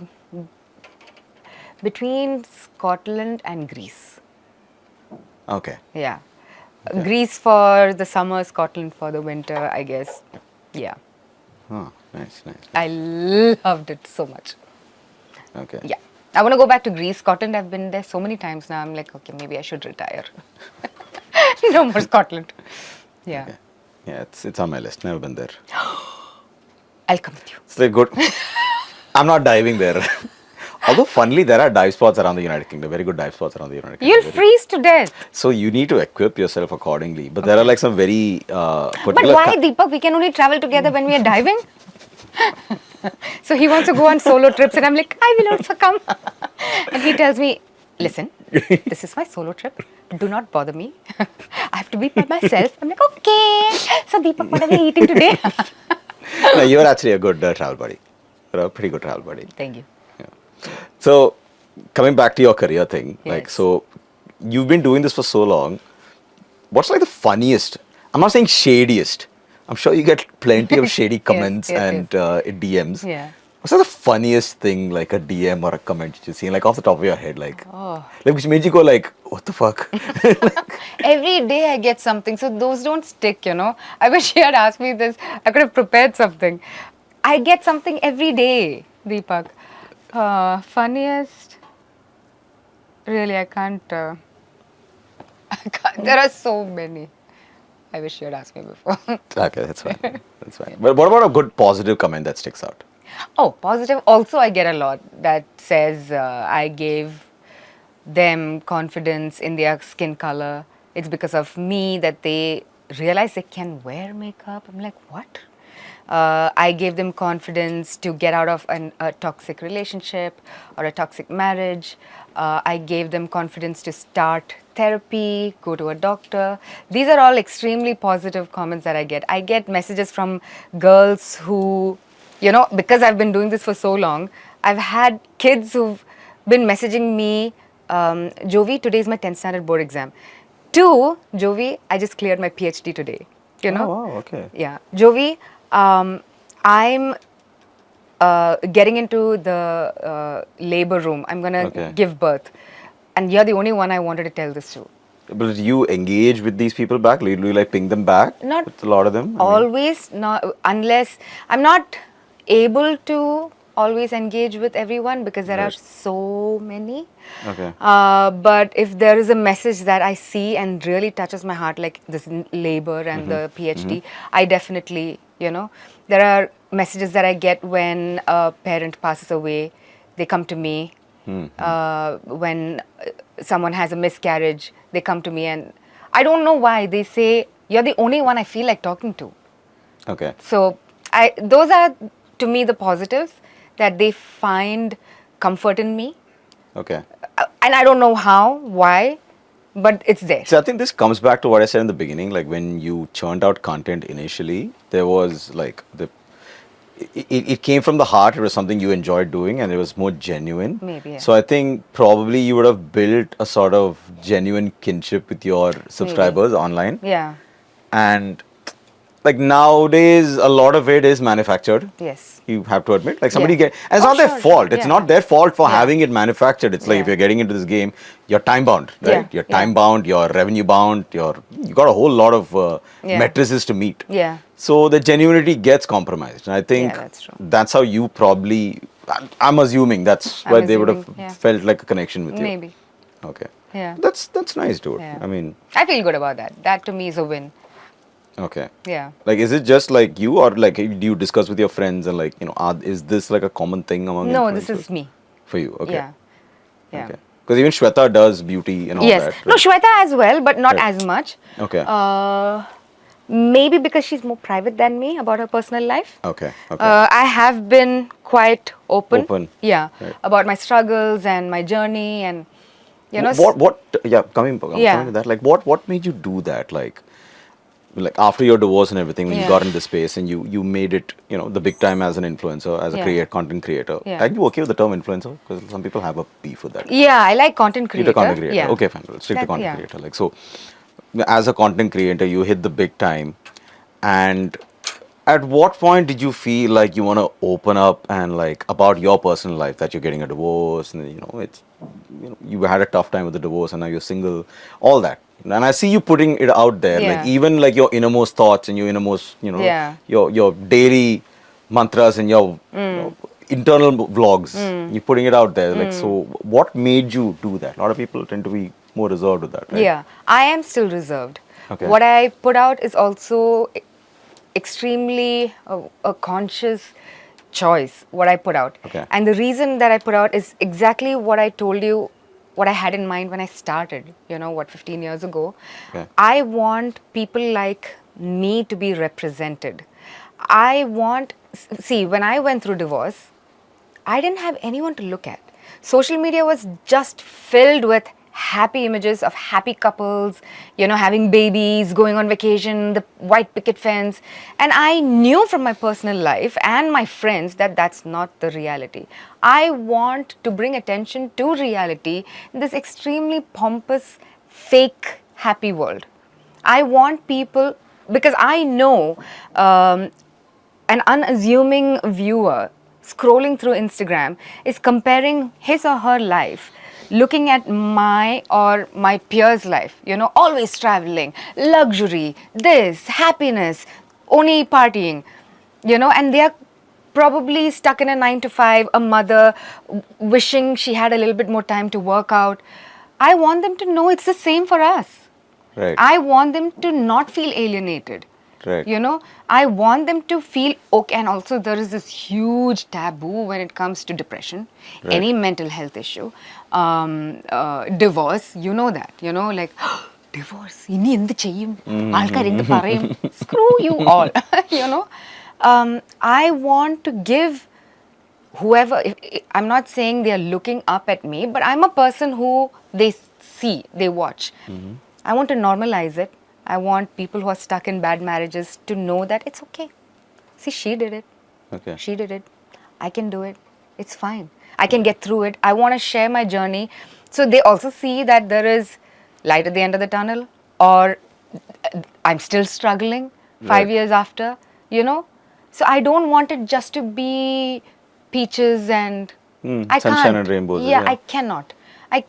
between Scotland and Greece. Okay. Yeah. Greece for the summer, Scotland for the winter, I guess. Yeah. Oh, nice. I loved it so much. Okay. Yeah. I want to go back to Greece. Scotland, I've been there so many times now. I'm like, okay, maybe I should retire. No more Scotland. Yeah. Okay. Yeah, it's on my list. Never been there. I'll come with you. It's like good. I'm not diving there. Although, funnily, there are dive spots around the United Kingdom. Very good dive spots around the United Kingdom. You'll freeze to death. So you need to equip yourself accordingly. But there are like some very But particular. why, Deepak? We can only travel together when we are diving. So he wants to go on solo trips, and I'm like, I will also come. And he tells me, listen, this is my solo trip. Do not bother me. I have to be by myself. I'm like, okay. So Deepak, what are we eating today? No, you're actually a good travel buddy. You're a pretty good travel buddy. Thank you. So, coming back to your career thing, like, Yes. so you've been doing this for so long. What's like the funniest? I'm not saying shadiest. I'm sure you get plenty of shady comments yes, and DMs. Yeah. What's like the funniest thing, like a DM or a comment you've seen, like off the top of your head, like which made you go like, what the fuck? Every day I get something, so those don't stick, you know. I wish he had asked me this. I could have prepared something. I get something every day, Deepak. Funniest? Really, I can't. I can't. There are so many. I wish you had asked me before. Okay, that's fine. That's fine. But what about a good positive comment that sticks out? Oh, positive. Also, I get a lot that says I gave them confidence in their skin color. It's because of me that they realize they can wear makeup. I'm like, what? I gave them confidence to get out of a toxic relationship or a toxic marriage. I gave them confidence to start therapy, go to a doctor. These are all extremely positive comments that I get. I get messages from girls who, you know, because I've been doing this for so long, I've had kids who've been messaging me, Jovi, today is my 10th standard board exam. Jovi, I just cleared my PhD today. You know? Oh, wow, okay. Yeah. Jovi, I'm getting into the labor room. I'm going to give birth. And you're the only one I wanted to tell this to. But do you engage with these people back? Do you like ping them back? Not with a lot of them? Always, not unless I'm not able to always engage with everyone because there are Right. so many. Okay. But if there is a message that I see and really touches my heart, like this labor and the PhD, I definitely, there are messages that I get when a parent passes away. They come to me. When someone has a miscarriage, they come to me, and I don't know why. They say, "You're the only one I feel like talking to." Okay. So those are to me the positives, that they find comfort in me. Okay. And I don't know how, why, but it's there. So I think this comes back to what I said in the beginning. Like when you churned out content initially, there was like it came from the heart. It was something you enjoyed doing, and it was more genuine. Maybe, yeah. So I think probably you would have built a sort of genuine kinship with your subscribers online. Yeah. And like nowadays, a lot of it is manufactured. Yes. You have to admit, like somebody Yeah. and it's Oh, not their sure, fault. sure. It's Yeah. not their fault for Yeah. having it manufactured. It's like if Yeah. you're getting into this game, you're time bound, right? Yeah, You're yeah. time bound. You're revenue bound. You got a whole lot of Yeah. matrices to meet. Yeah. So the genuinity gets compromised, and I think Yeah, that's true. that's how you probably. I'm assuming that's I'm why they would have assuming, yeah. felt like a connection with you. Maybe. Okay. Yeah. That's nice, dude. Yeah. I mean, I feel good about that. That to me is a win. okay. Yeah. Like, is it just like you, or like do you discuss with your friends and like is this like a common thing among No, this influencers? is me. For you? Okay. Yeah. Yeah. Okay. Because even Shweta does beauty and all Yes. that. No, right? Shweta as well, but not Right. as much. Okay. Maybe because she's more private than me about her personal life. Okay. Okay. I have been quite open. Open. Yeah. Right. About my struggles and my journey, and What? Yeah. Coming Yeah. to that. Like, what made you do that? Like after your divorce and everything, when you Yeah. got into space and you made it, the big time as an influencer, as a Yeah. content creator. Yeah. Are you okay with the term influencer? Because some people have a beef with that. Yeah, I like content creator. You're a content creator. Yeah. Okay, fine. We'll stick to That- content yeah. creator. Like so, as a content creator, you hit the big time, and at what point did you feel like you want to open up and like about your personal life, that you're getting a divorce and it's you had a tough time with the divorce and now you're single, all that, and I see you putting it out there, like Yeah. even like your innermost thoughts and your innermost Yeah. your daily mantras and your internal vlogs, you're putting it out there, like so what made you do that? A lot of people tend to be more reserved with that, right? Yeah, I am still reserved. Okay. What I put out is also extremely a conscious choice, what I put out. Okay. And the reason that I put out is exactly what I told you, what I had in mind when I started, 15 years ago. Okay. I want people like me to be represented. See, when I went through divorce, I didn't have anyone to look at. Social media was just filled with happy images of happy couples, having babies, going on vacation, the white picket fence. And I knew from my personal life and my friends that that's not the reality. I want to bring attention to reality in this extremely pompous, fake, happy world. I want people, because I know an unassuming viewer scrolling through Instagram is comparing his or her life, looking at my or my peer's life, always traveling, luxury, this, happiness, only partying, and they are probably stuck in a 9 to 5, a mother wishing she had a little bit more time to work out. I want them to know it's the same for us. Right. I want them to not feel alienated. Right. I want them to feel okay. And also, there is this huge taboo when it comes to depression, Right. any mental health issue, divorce. You know that. Like, divorce. ഇനി എന്ത് ചെയ്യും? ആൾക്കാർ എന്ത് പറയും? Screw you all. I want to give whoever, I'm not saying they are looking up at me, but I'm a person who they see, they watch. I want to normalize it. I want people who are stuck in bad marriages to know that it's okay. See, she did it. Okay. She did it. I can do it. It's fine. I can get through it. I want to share my journey. So they also see that there is light at the end of the tunnel, or I'm still struggling 5 Right. years after, So I don't want it just to be peaches and I sunshine can't. and rainbows, Yeah, yeah. I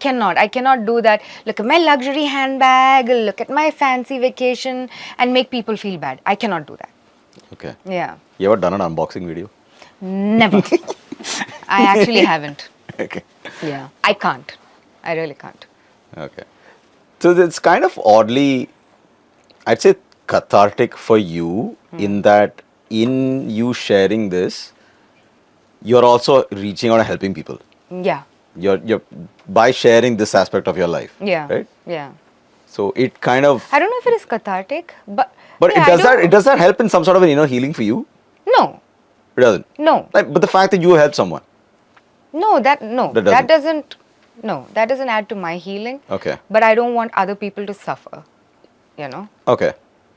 cannot do that. Look at my luxury handbag, look at my fancy vacation, and make people feel bad. I cannot do that. Okay. Yeah. You ever done an unboxing video? Never. I actually haven't. Okay. Yeah, I can't. I really can't. Okay. So it's kind of oddly, I'd say, cathartic for you in that in you sharing this, you're also reaching out and helping people. Yeah, You're by sharing this aspect of your life, yeah, right? yeah. So it kind of, I don't know if it is cathartic, but but yeah, I it don't. does that help in some sort of an inner healing for you? No, It doesn't. no, Like, but the fact that you help someone, no, that that doesn't. doesn't. No, that doesn't add to my healing. Okay. But I don't want other people to suffer. You know, Okay.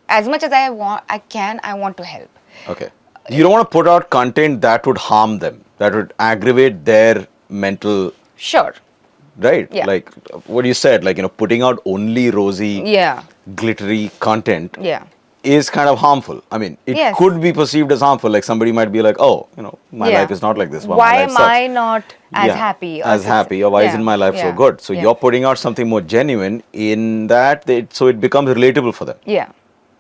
as much as I want to help. Okay. You don't want to put out content that would harm them, that would aggravate their mental, Sure. right? Yeah. Like what you said, like, putting out only rosy, Yeah. glittery content Yeah. is kind of harmful. I mean, it Yes. could be perceived as harmful. Like somebody might be like, oh, my life Yeah. is not like this. Wow, my Why life am sucks. I not as Yeah, happy as happy, or why isn't Yeah. my life so Yeah. good? So Yeah. you're putting out something more genuine in that, so it becomes relatable for them. Yeah.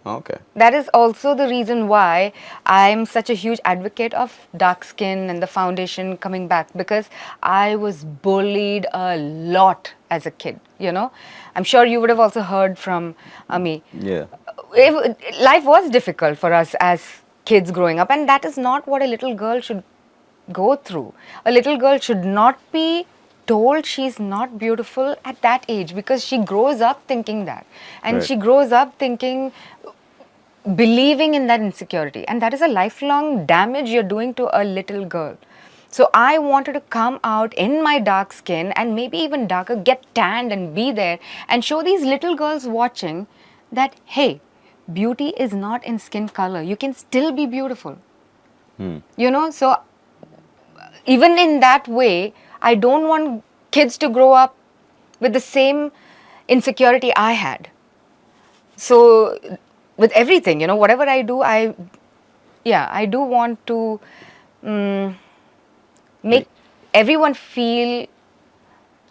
Okay. That is also the reason why I'm such a huge advocate of dark skin and the foundation coming back, because I was bullied a lot as a kid, I'm sure you would have also heard from me. Yeah. Life was difficult for us as kids growing up, and that is not what a little girl should go through. A little girl should not be told she's not beautiful at that age, because she grows up thinking that, and Right. she grows up thinking, believing in that insecurity, and that is a lifelong damage you're doing to a little girl. So I wanted to come out in my dark skin and maybe even darker, get tanned and be there and show these little girls watching that, hey, beauty is not in skin color. You can still be beautiful. So even in that way, I don't want kids to grow up with the same insecurity I had. So with everything, whatever I do, I do want to make everyone feel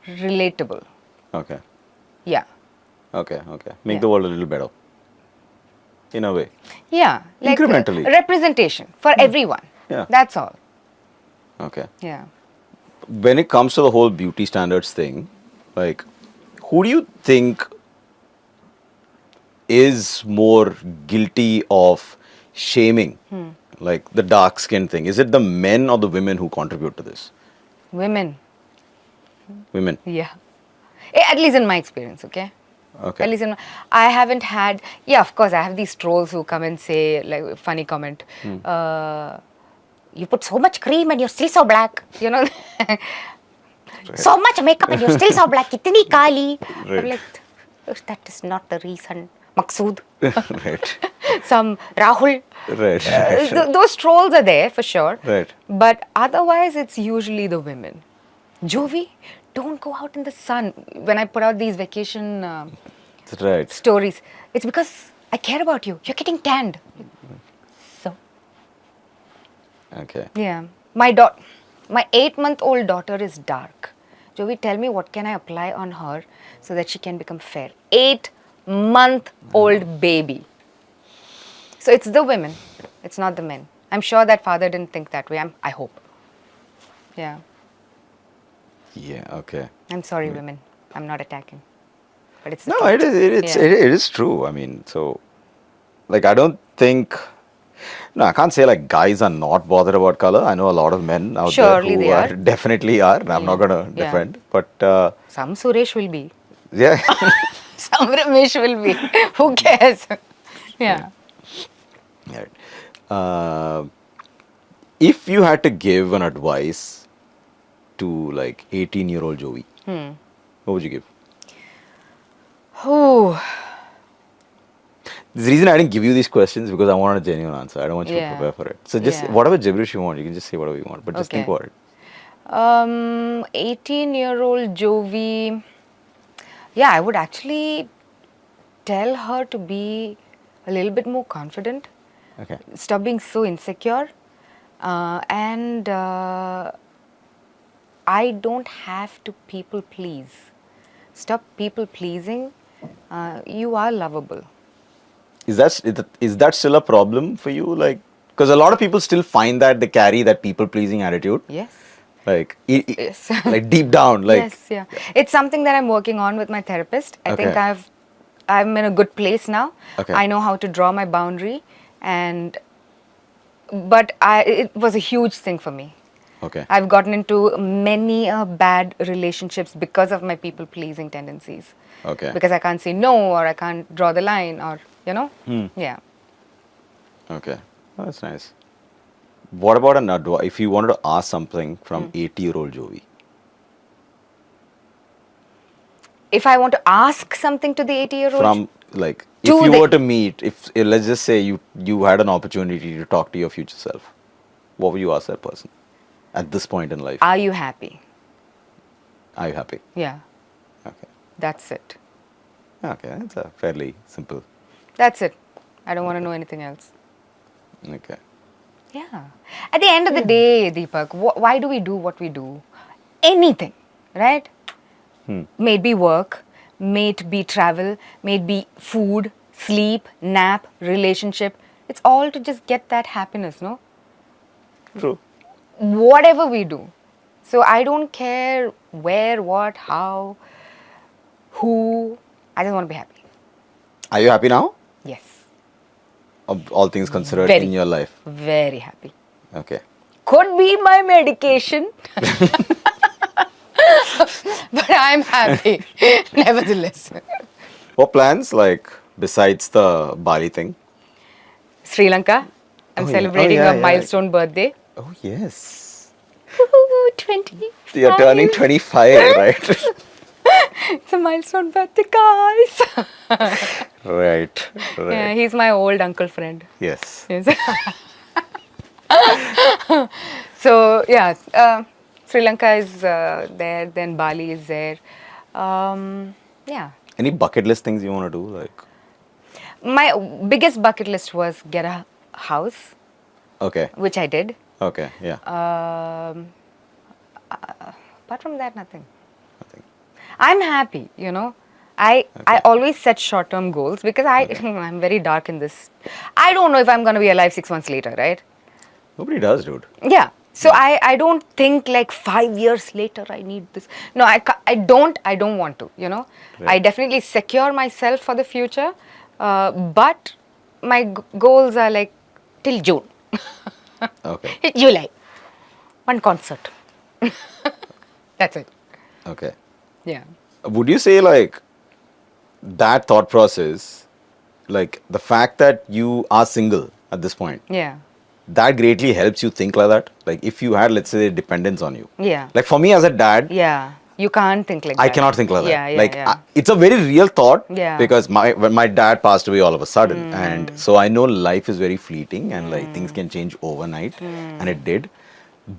relatable. Okay. Yeah. Okay. Make Yeah. the world a little better. In a way. Yeah. Like Incrementally. representation for everyone. Yeah. That's all. Okay. Yeah. When it comes to the whole beauty standards thing, like, who do you think is more guilty of shaming, like the dark skin thing? Is it the men or the women who contribute to this? Women. Women. Yeah. At least in my experience, okay? Okay. At least I haven't had, yeah, of course, I have these trolls who come and say, like, funny comment, you put so much cream and you're still so black, so much makeup and you're still so black, itni kali. Right. I'm like, that is not the reason. Maqsood. Right. Some Rahul. Right. Those trolls are there for sure. Right. But otherwise, it's usually the women. Jovi, don't go out in the sun. When I put out these vacation Right. stories, it's because I care about you. You're getting tanned. So, Okay. yeah. My 8-month-old daughter is dark. Jovi, tell me, what can I apply on her so that she can become fair? 8-month-old baby. So it's the women. It's not the men. I'm sure that father didn't think that way. I hope. Yeah. Yeah. Okay. I'm sorry, women. I'm not attacking. But it's the No, truth. it is true. I mean, so, like, I don't think. No, I can't say like guys are not bothered about color. I know a lot of men out Surely there who they are. definitely are. I'm not gonna Yeah. defend, but Some Suresh will be. yeah. Some Ramesh will be. Who cares? Yeah. Right. If you had to give an advice to like 18-year-old Jovi, what would you give? Oh, The reason I didn't give you these questions because I wanted a genuine answer. I don't want you to Yeah. prepare for it. So just Yeah. whatever gibberish you want, you can just say whatever you want, but just think Okay. about it. 18-year-old Jovi. Yeah, I would actually tell her to be a little bit more confident. Okay. Stop being so insecure. And I don't have to people please. Stop people pleasing. You are lovable. Is that still a problem for you? Like, because a lot of people still find that they carry that people pleasing attitude. Yes. Like, Yes. like deep down, like. Yes, yeah. It's something that I'm working on with my therapist. I think Okay. I'm in a good place now. Okay. I know how to draw my boundary, and but it was a huge thing for me. Okay. I've gotten into many bad relationships because of my people pleasing tendencies. Okay. Because I can't say no, or I can't draw the line, or yeah. Okay. Oh, that's nice. What about an advice? If you wanted to ask something from 80-year-old Jovi, If I want to ask something to the 80-year-old, from like, if to you the were to meet, if let's just say you had an opportunity to talk to your future self, what would you ask that person at this point in life? are you happy? Are you happy? Yeah, Okay. that's it. Okay, that's a fairly simple. That's it. I don't want to know anything else. Okay. Yeah. At the end of the day, Deepak, why do we do what we do? Anything, right? May it be work, may it be travel, may it be food, sleep, nap, relationship. It's all to just get that happiness, no? True. Whatever we do. So I don't care where, what, how, who. I just want to be happy. Are you happy now? Yes. Of all things considered in Very, your life. very happy. Okay. Could be my medication. But I'm happy, nevertheless. What plans, like, besides the Bali thing? Sri Lanka, I'm Oh, yeah. Oh, celebrating yeah, a yeah. milestone birthday. Oh, yes. Woohoo, 25. You're turning 25, right? It's a milestone birthday, guys. Right. Yeah, Right. he's my old uncle friend. Yes. Yes. So, yeah, Sri Lanka is there, then Bali is there. Yeah. Any bucket list things you want to do? Like, My biggest bucket list was get a house, okay. which I did. Okay. Yeah. Um, apart from that, nothing. Nothing. I'm happy, I always set short-term goals because I'm very dark in this. I don't know if I'm going to be alive 6 months later, right? Nobody does, dude. Yeah. So I don't think like 5 years later I need this. No, I don't want to, I Right. definitely secure myself for the future, but my goals are like till June. Okay. July. One concert. That's it. Okay. Yeah. Would you say, like, that thought process, like the fact that you are single at this point, Yeah. that greatly helps you think like that? Like, if you had, let's say, dependence on you. Yeah. Like, for me as a dad, Yeah. You can't think like I that. cannot think like Yeah, that. yeah, Like, yeah. it's a very real thought. Yeah. Because when my dad passed away all of a sudden, Hmm. and so I know life is very fleeting and like things can change overnight, Hmm. and it did.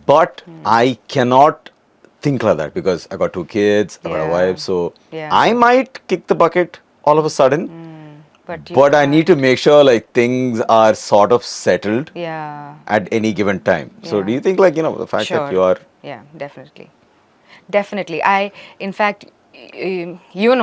But I cannot think like that because I got two kids, I got a Yeah. wife, so Yeah. I might kick the bucket all of a sudden. But you But I need to can't. make sure like things are sort of settled Yeah. at any given time. So do Yeah. you think, like, the fact that you are Yeah, definitely. Definitely. In fact,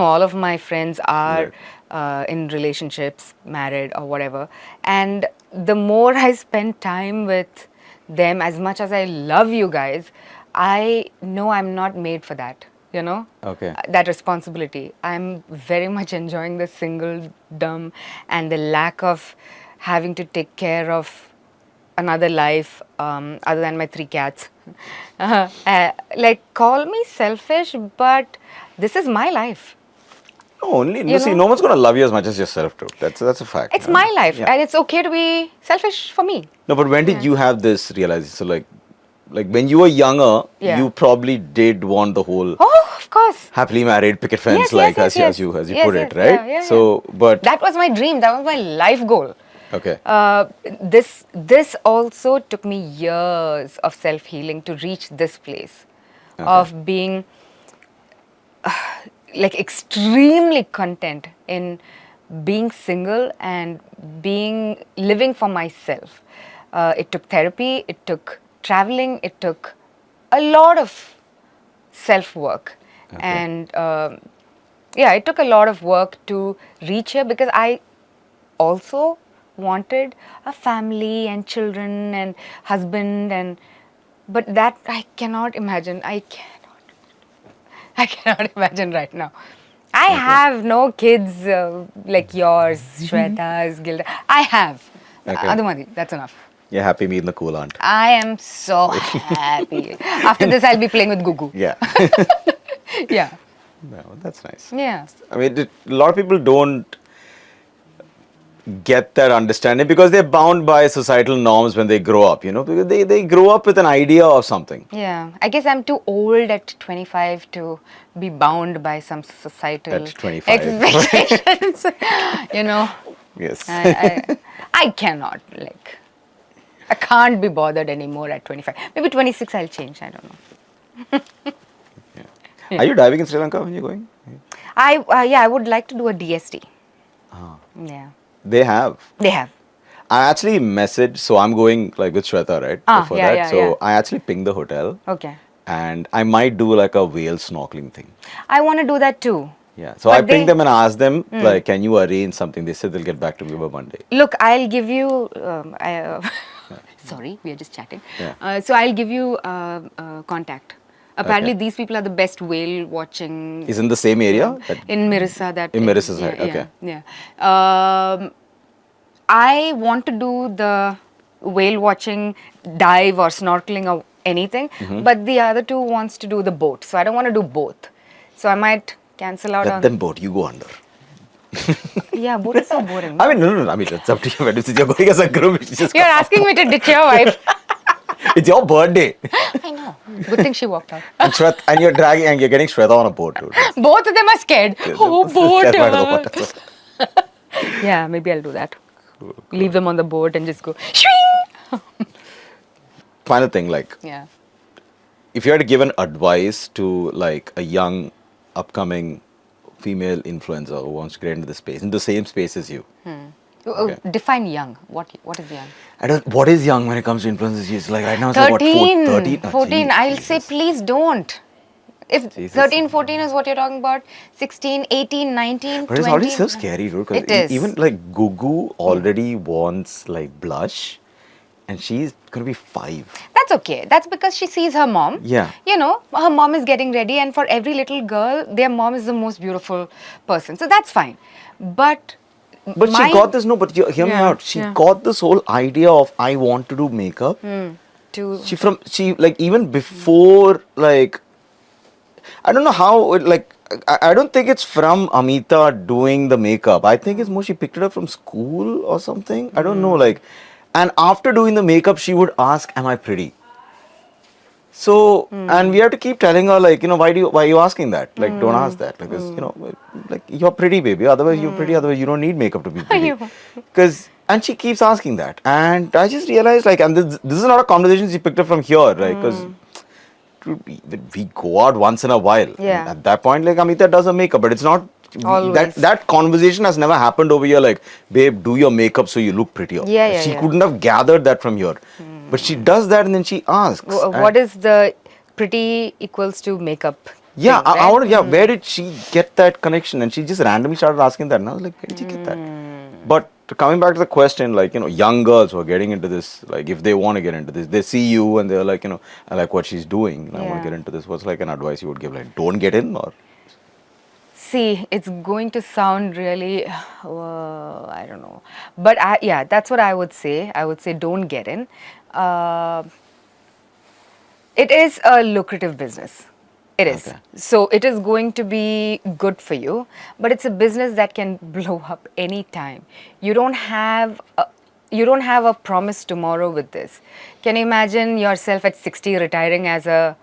all of my friends are Right. in relationships, married or whatever. And the more I spend time with them, as much as I love you guys, I know I'm not made for that. Okay. That responsibility. I'm very much enjoying the singledom and the lack of having to take care of another life other than my 3 cats. Like, call me selfish, but this is my life. no, see, know? no one's gonna love you as much as yourself, too. That's a fact. It's my life, Yeah. and it's okay to be selfish for me. No, but when did you have this realization? So like when you were younger, Yeah. you probably did want the whole Oh, of course. happily married picket fence, Yes, like yes, yes, as you yes, put yes, it, right? yeah, yeah, So, but That was my dream. That was my life goal. okay, This also took me years of self healing to reach this place of being like extremely content in being single and living for myself. It took therapy, it took traveling, it took a lot of self work, and yeah, it took a lot of work to reach here because I also wanted a family and children and husband, and But that I cannot imagine. I cannot imagine right now. I Okay. have no kids like yours, Shweta's, Gilda. I have. Okay. Adumadi, that's enough. You're happy meeting the cool aunt. I am so happy. After this, I'll be playing with Gugu. Yeah. Yeah. No, that's nice. Yeah. I mean, a lot of people don't get that understanding because they're bound by societal norms when they grow up, because they grow up with an idea of something. Yeah. I guess I'm too old at 25 to be bound by some societal At 25. expectations. you know, Yes. I cannot, like, I can't be bothered anymore at 25. Maybe 26 I'll change. I don't know. Are you diving in Sri Lanka when you're going? I would like to do a DST. Ah. Yeah. They have. They have. I actually messaged, so I'm going like with Shweta, right? Before Yeah, that. yeah, So yeah. I actually pinged the hotel Okay. and I might do like a whale snorkeling thing. I want to do that too. Yeah. So But I pinged they- them and asked them, like, can you arrange something? They said they'll get back to me by Monday. Look, I'll give you. Sorry, we are just chatting. Yeah. So I'll give you contact. Apparently, Okay. these people are the best whale watching. Is in the same area? That- In Mirissa, that In Mirissa yeah, side, okay. Yeah. I want to do the whale watching, dive or snorkeling or anything, Mm-hmm. but the other two wants to do the boat. So I don't want to do both. So I might cancel out Let on. them boat, you go under. Yeah, boat is so boring. I mean, no. I mean, it's up to you. But if you're going as a group, it's just You're asking me to ditch your wife. it's your birthday. I know. Good thing she walked out. And you're dragging and you're getting Shweta on a boat, dude. Both of them are scared. Oh, boat. That's part of the water. Yeah, maybe I'll do that. Leave them on the boat and just go. Shwing! Final thing, like, Yeah. if you had to give an advice to like a young, upcoming female influencer who wants to get into the space, in the same space as you. Okay. Define young. What is young? What is young when it comes to influencers? It's like right now it's like what, 13. 13? Oh, 14. geez, I'll say Jesus. please don't. If Jesus. 13, 14 is what you're talking about, 16, 18, 19, But it's 20. already so scary, dude. It is. Even like Gugu already wants like blush, and she's gonna be 5. That's okay. That's because she sees her mom. Yeah. You know, her mom is getting ready, and for every little girl, their mom is the most beautiful person. So that's fine. But But she got this. No, but hear me Yeah, out. She yeah. got this whole idea of I want to do makeup. to She like even before like I don't know how it, like I don't think it's from Amita doing the makeup. I think it's more she picked it up from school or something. I don't know like, and after doing the makeup, she would ask, "Am I pretty?" So and we have to keep telling her like why are you asking that? Like don't ask that because like you're pretty, baby. Otherwise you're pretty. Otherwise you don't need makeup to be pretty. Because and she keeps asking that, and I just realized like, and this is not a conversation she picked up from here, right? Because we go out once in a while. Yeah. And at that point, like Amita does her makeup, but it's not Always. that conversation has never happened over here. Like, babe, do your makeup so you look prettier. Yeah, yeah, She yeah. couldn't have gathered that from here, but she does that, and then she asks. what is the pretty equals to makeup? Yeah, thing, I right? want. Yeah, where did she get that connection? And she just randomly started asking that, and I was like, where did she get that? But coming back to the question, like young girls who are getting into this, like if they want to get into this, they see you and they're like, I like what she's doing, and I want Yeah. to get into this. What's like an advice you would give? Like, don't get in, or See, it's going to sound really, I don't know. But yeah, that's what I would say. I would say don't get in. It is a lucrative business. It is. Okay. So it is going to be good for you, but it's a business that can blow up any time. You don't have a promise tomorrow with this. Can you imagine yourself at 60 retiring as a,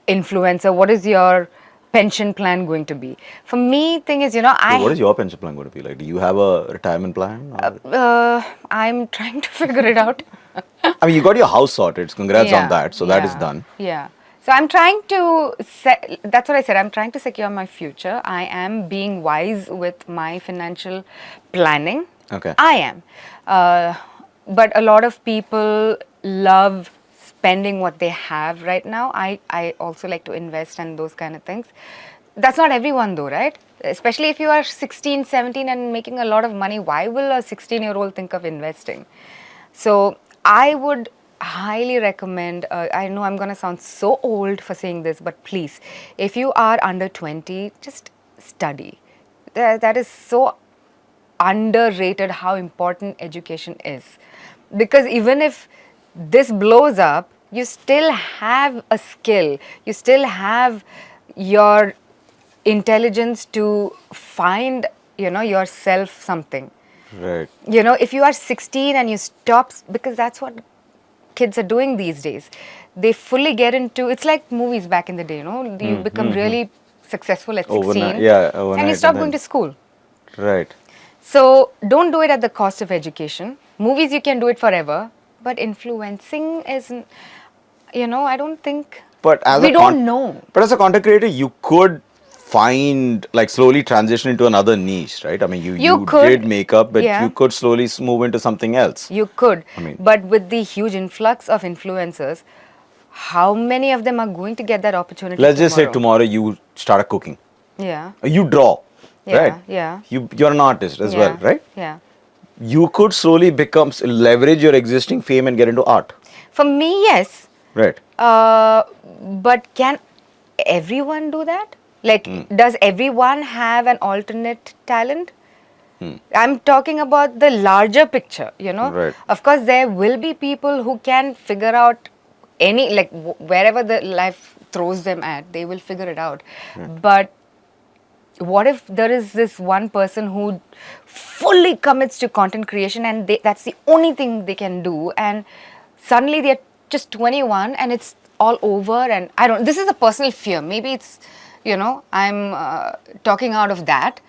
influencer? What is your pension plan going to be? For me, thing is, so what is your pension plan going to be? Like, do you have a retirement plan? Or? I'm trying to figure it out. I mean, you got your house sorted. Congrats on that. So that is yeah, done. Yeah. So I'm trying to that's what I said. I'm trying to secure my future. I am being wise with my financial planning. Okay. I am. But a lot of people love spending what they have right now. I also like to invest and those kind of things. That's not everyone though, right? Especially if you are 16, 17 and making a lot of money, why will a 16-year-old think of investing? So I would highly recommend. I know I'm going to sound so old for saying this, but please, if you are under 20, just study. That is so underrated how important education is. Because even if this blows up, you still have a skill, you still have your intelligence to find, yourself something. Right. If you are 16 and you stop, because that's what kids are doing these days. They fully get into, it's like movies back in the day, you become really successful at Overnight, 16 yeah, and you overnight, stop and going then to school. right. So don't do it at the cost of education. Movies, you can do it forever, but influencing isn't, I don't think, But as we a don't know. but as a content creator, you could find like slowly transition into another niche, right? I mean, You you did could, makeup, but you yeah, could slowly move into something else. you could. I mean, But with the huge influx of influencers, how many of them are going to get that opportunity let's just say tomorrow? tomorrow you start cooking, Yeah, you draw, right? yeah, yeah, You're an artist as well, yeah, right? yeah. You could slowly become leverage your existing fame and get into art, For me, yes. right? Uh, but can everyone do that? Like, does everyone have an alternate talent? I'm talking about the larger picture. Right. Of course, there will be people who can figure out any, like, wherever the life throws them at, they will figure it out. But what if there is this one person who fully commits to content creation and that's the only thing they can do, and suddenly they're just 21 and it's all over? And I don't, this is a personal fear, maybe it's, I'm talking out of that,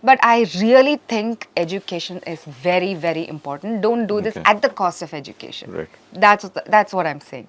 but I really think education is very, very important. Don't do this Okay. at the cost of education. Right. That's what I'm saying.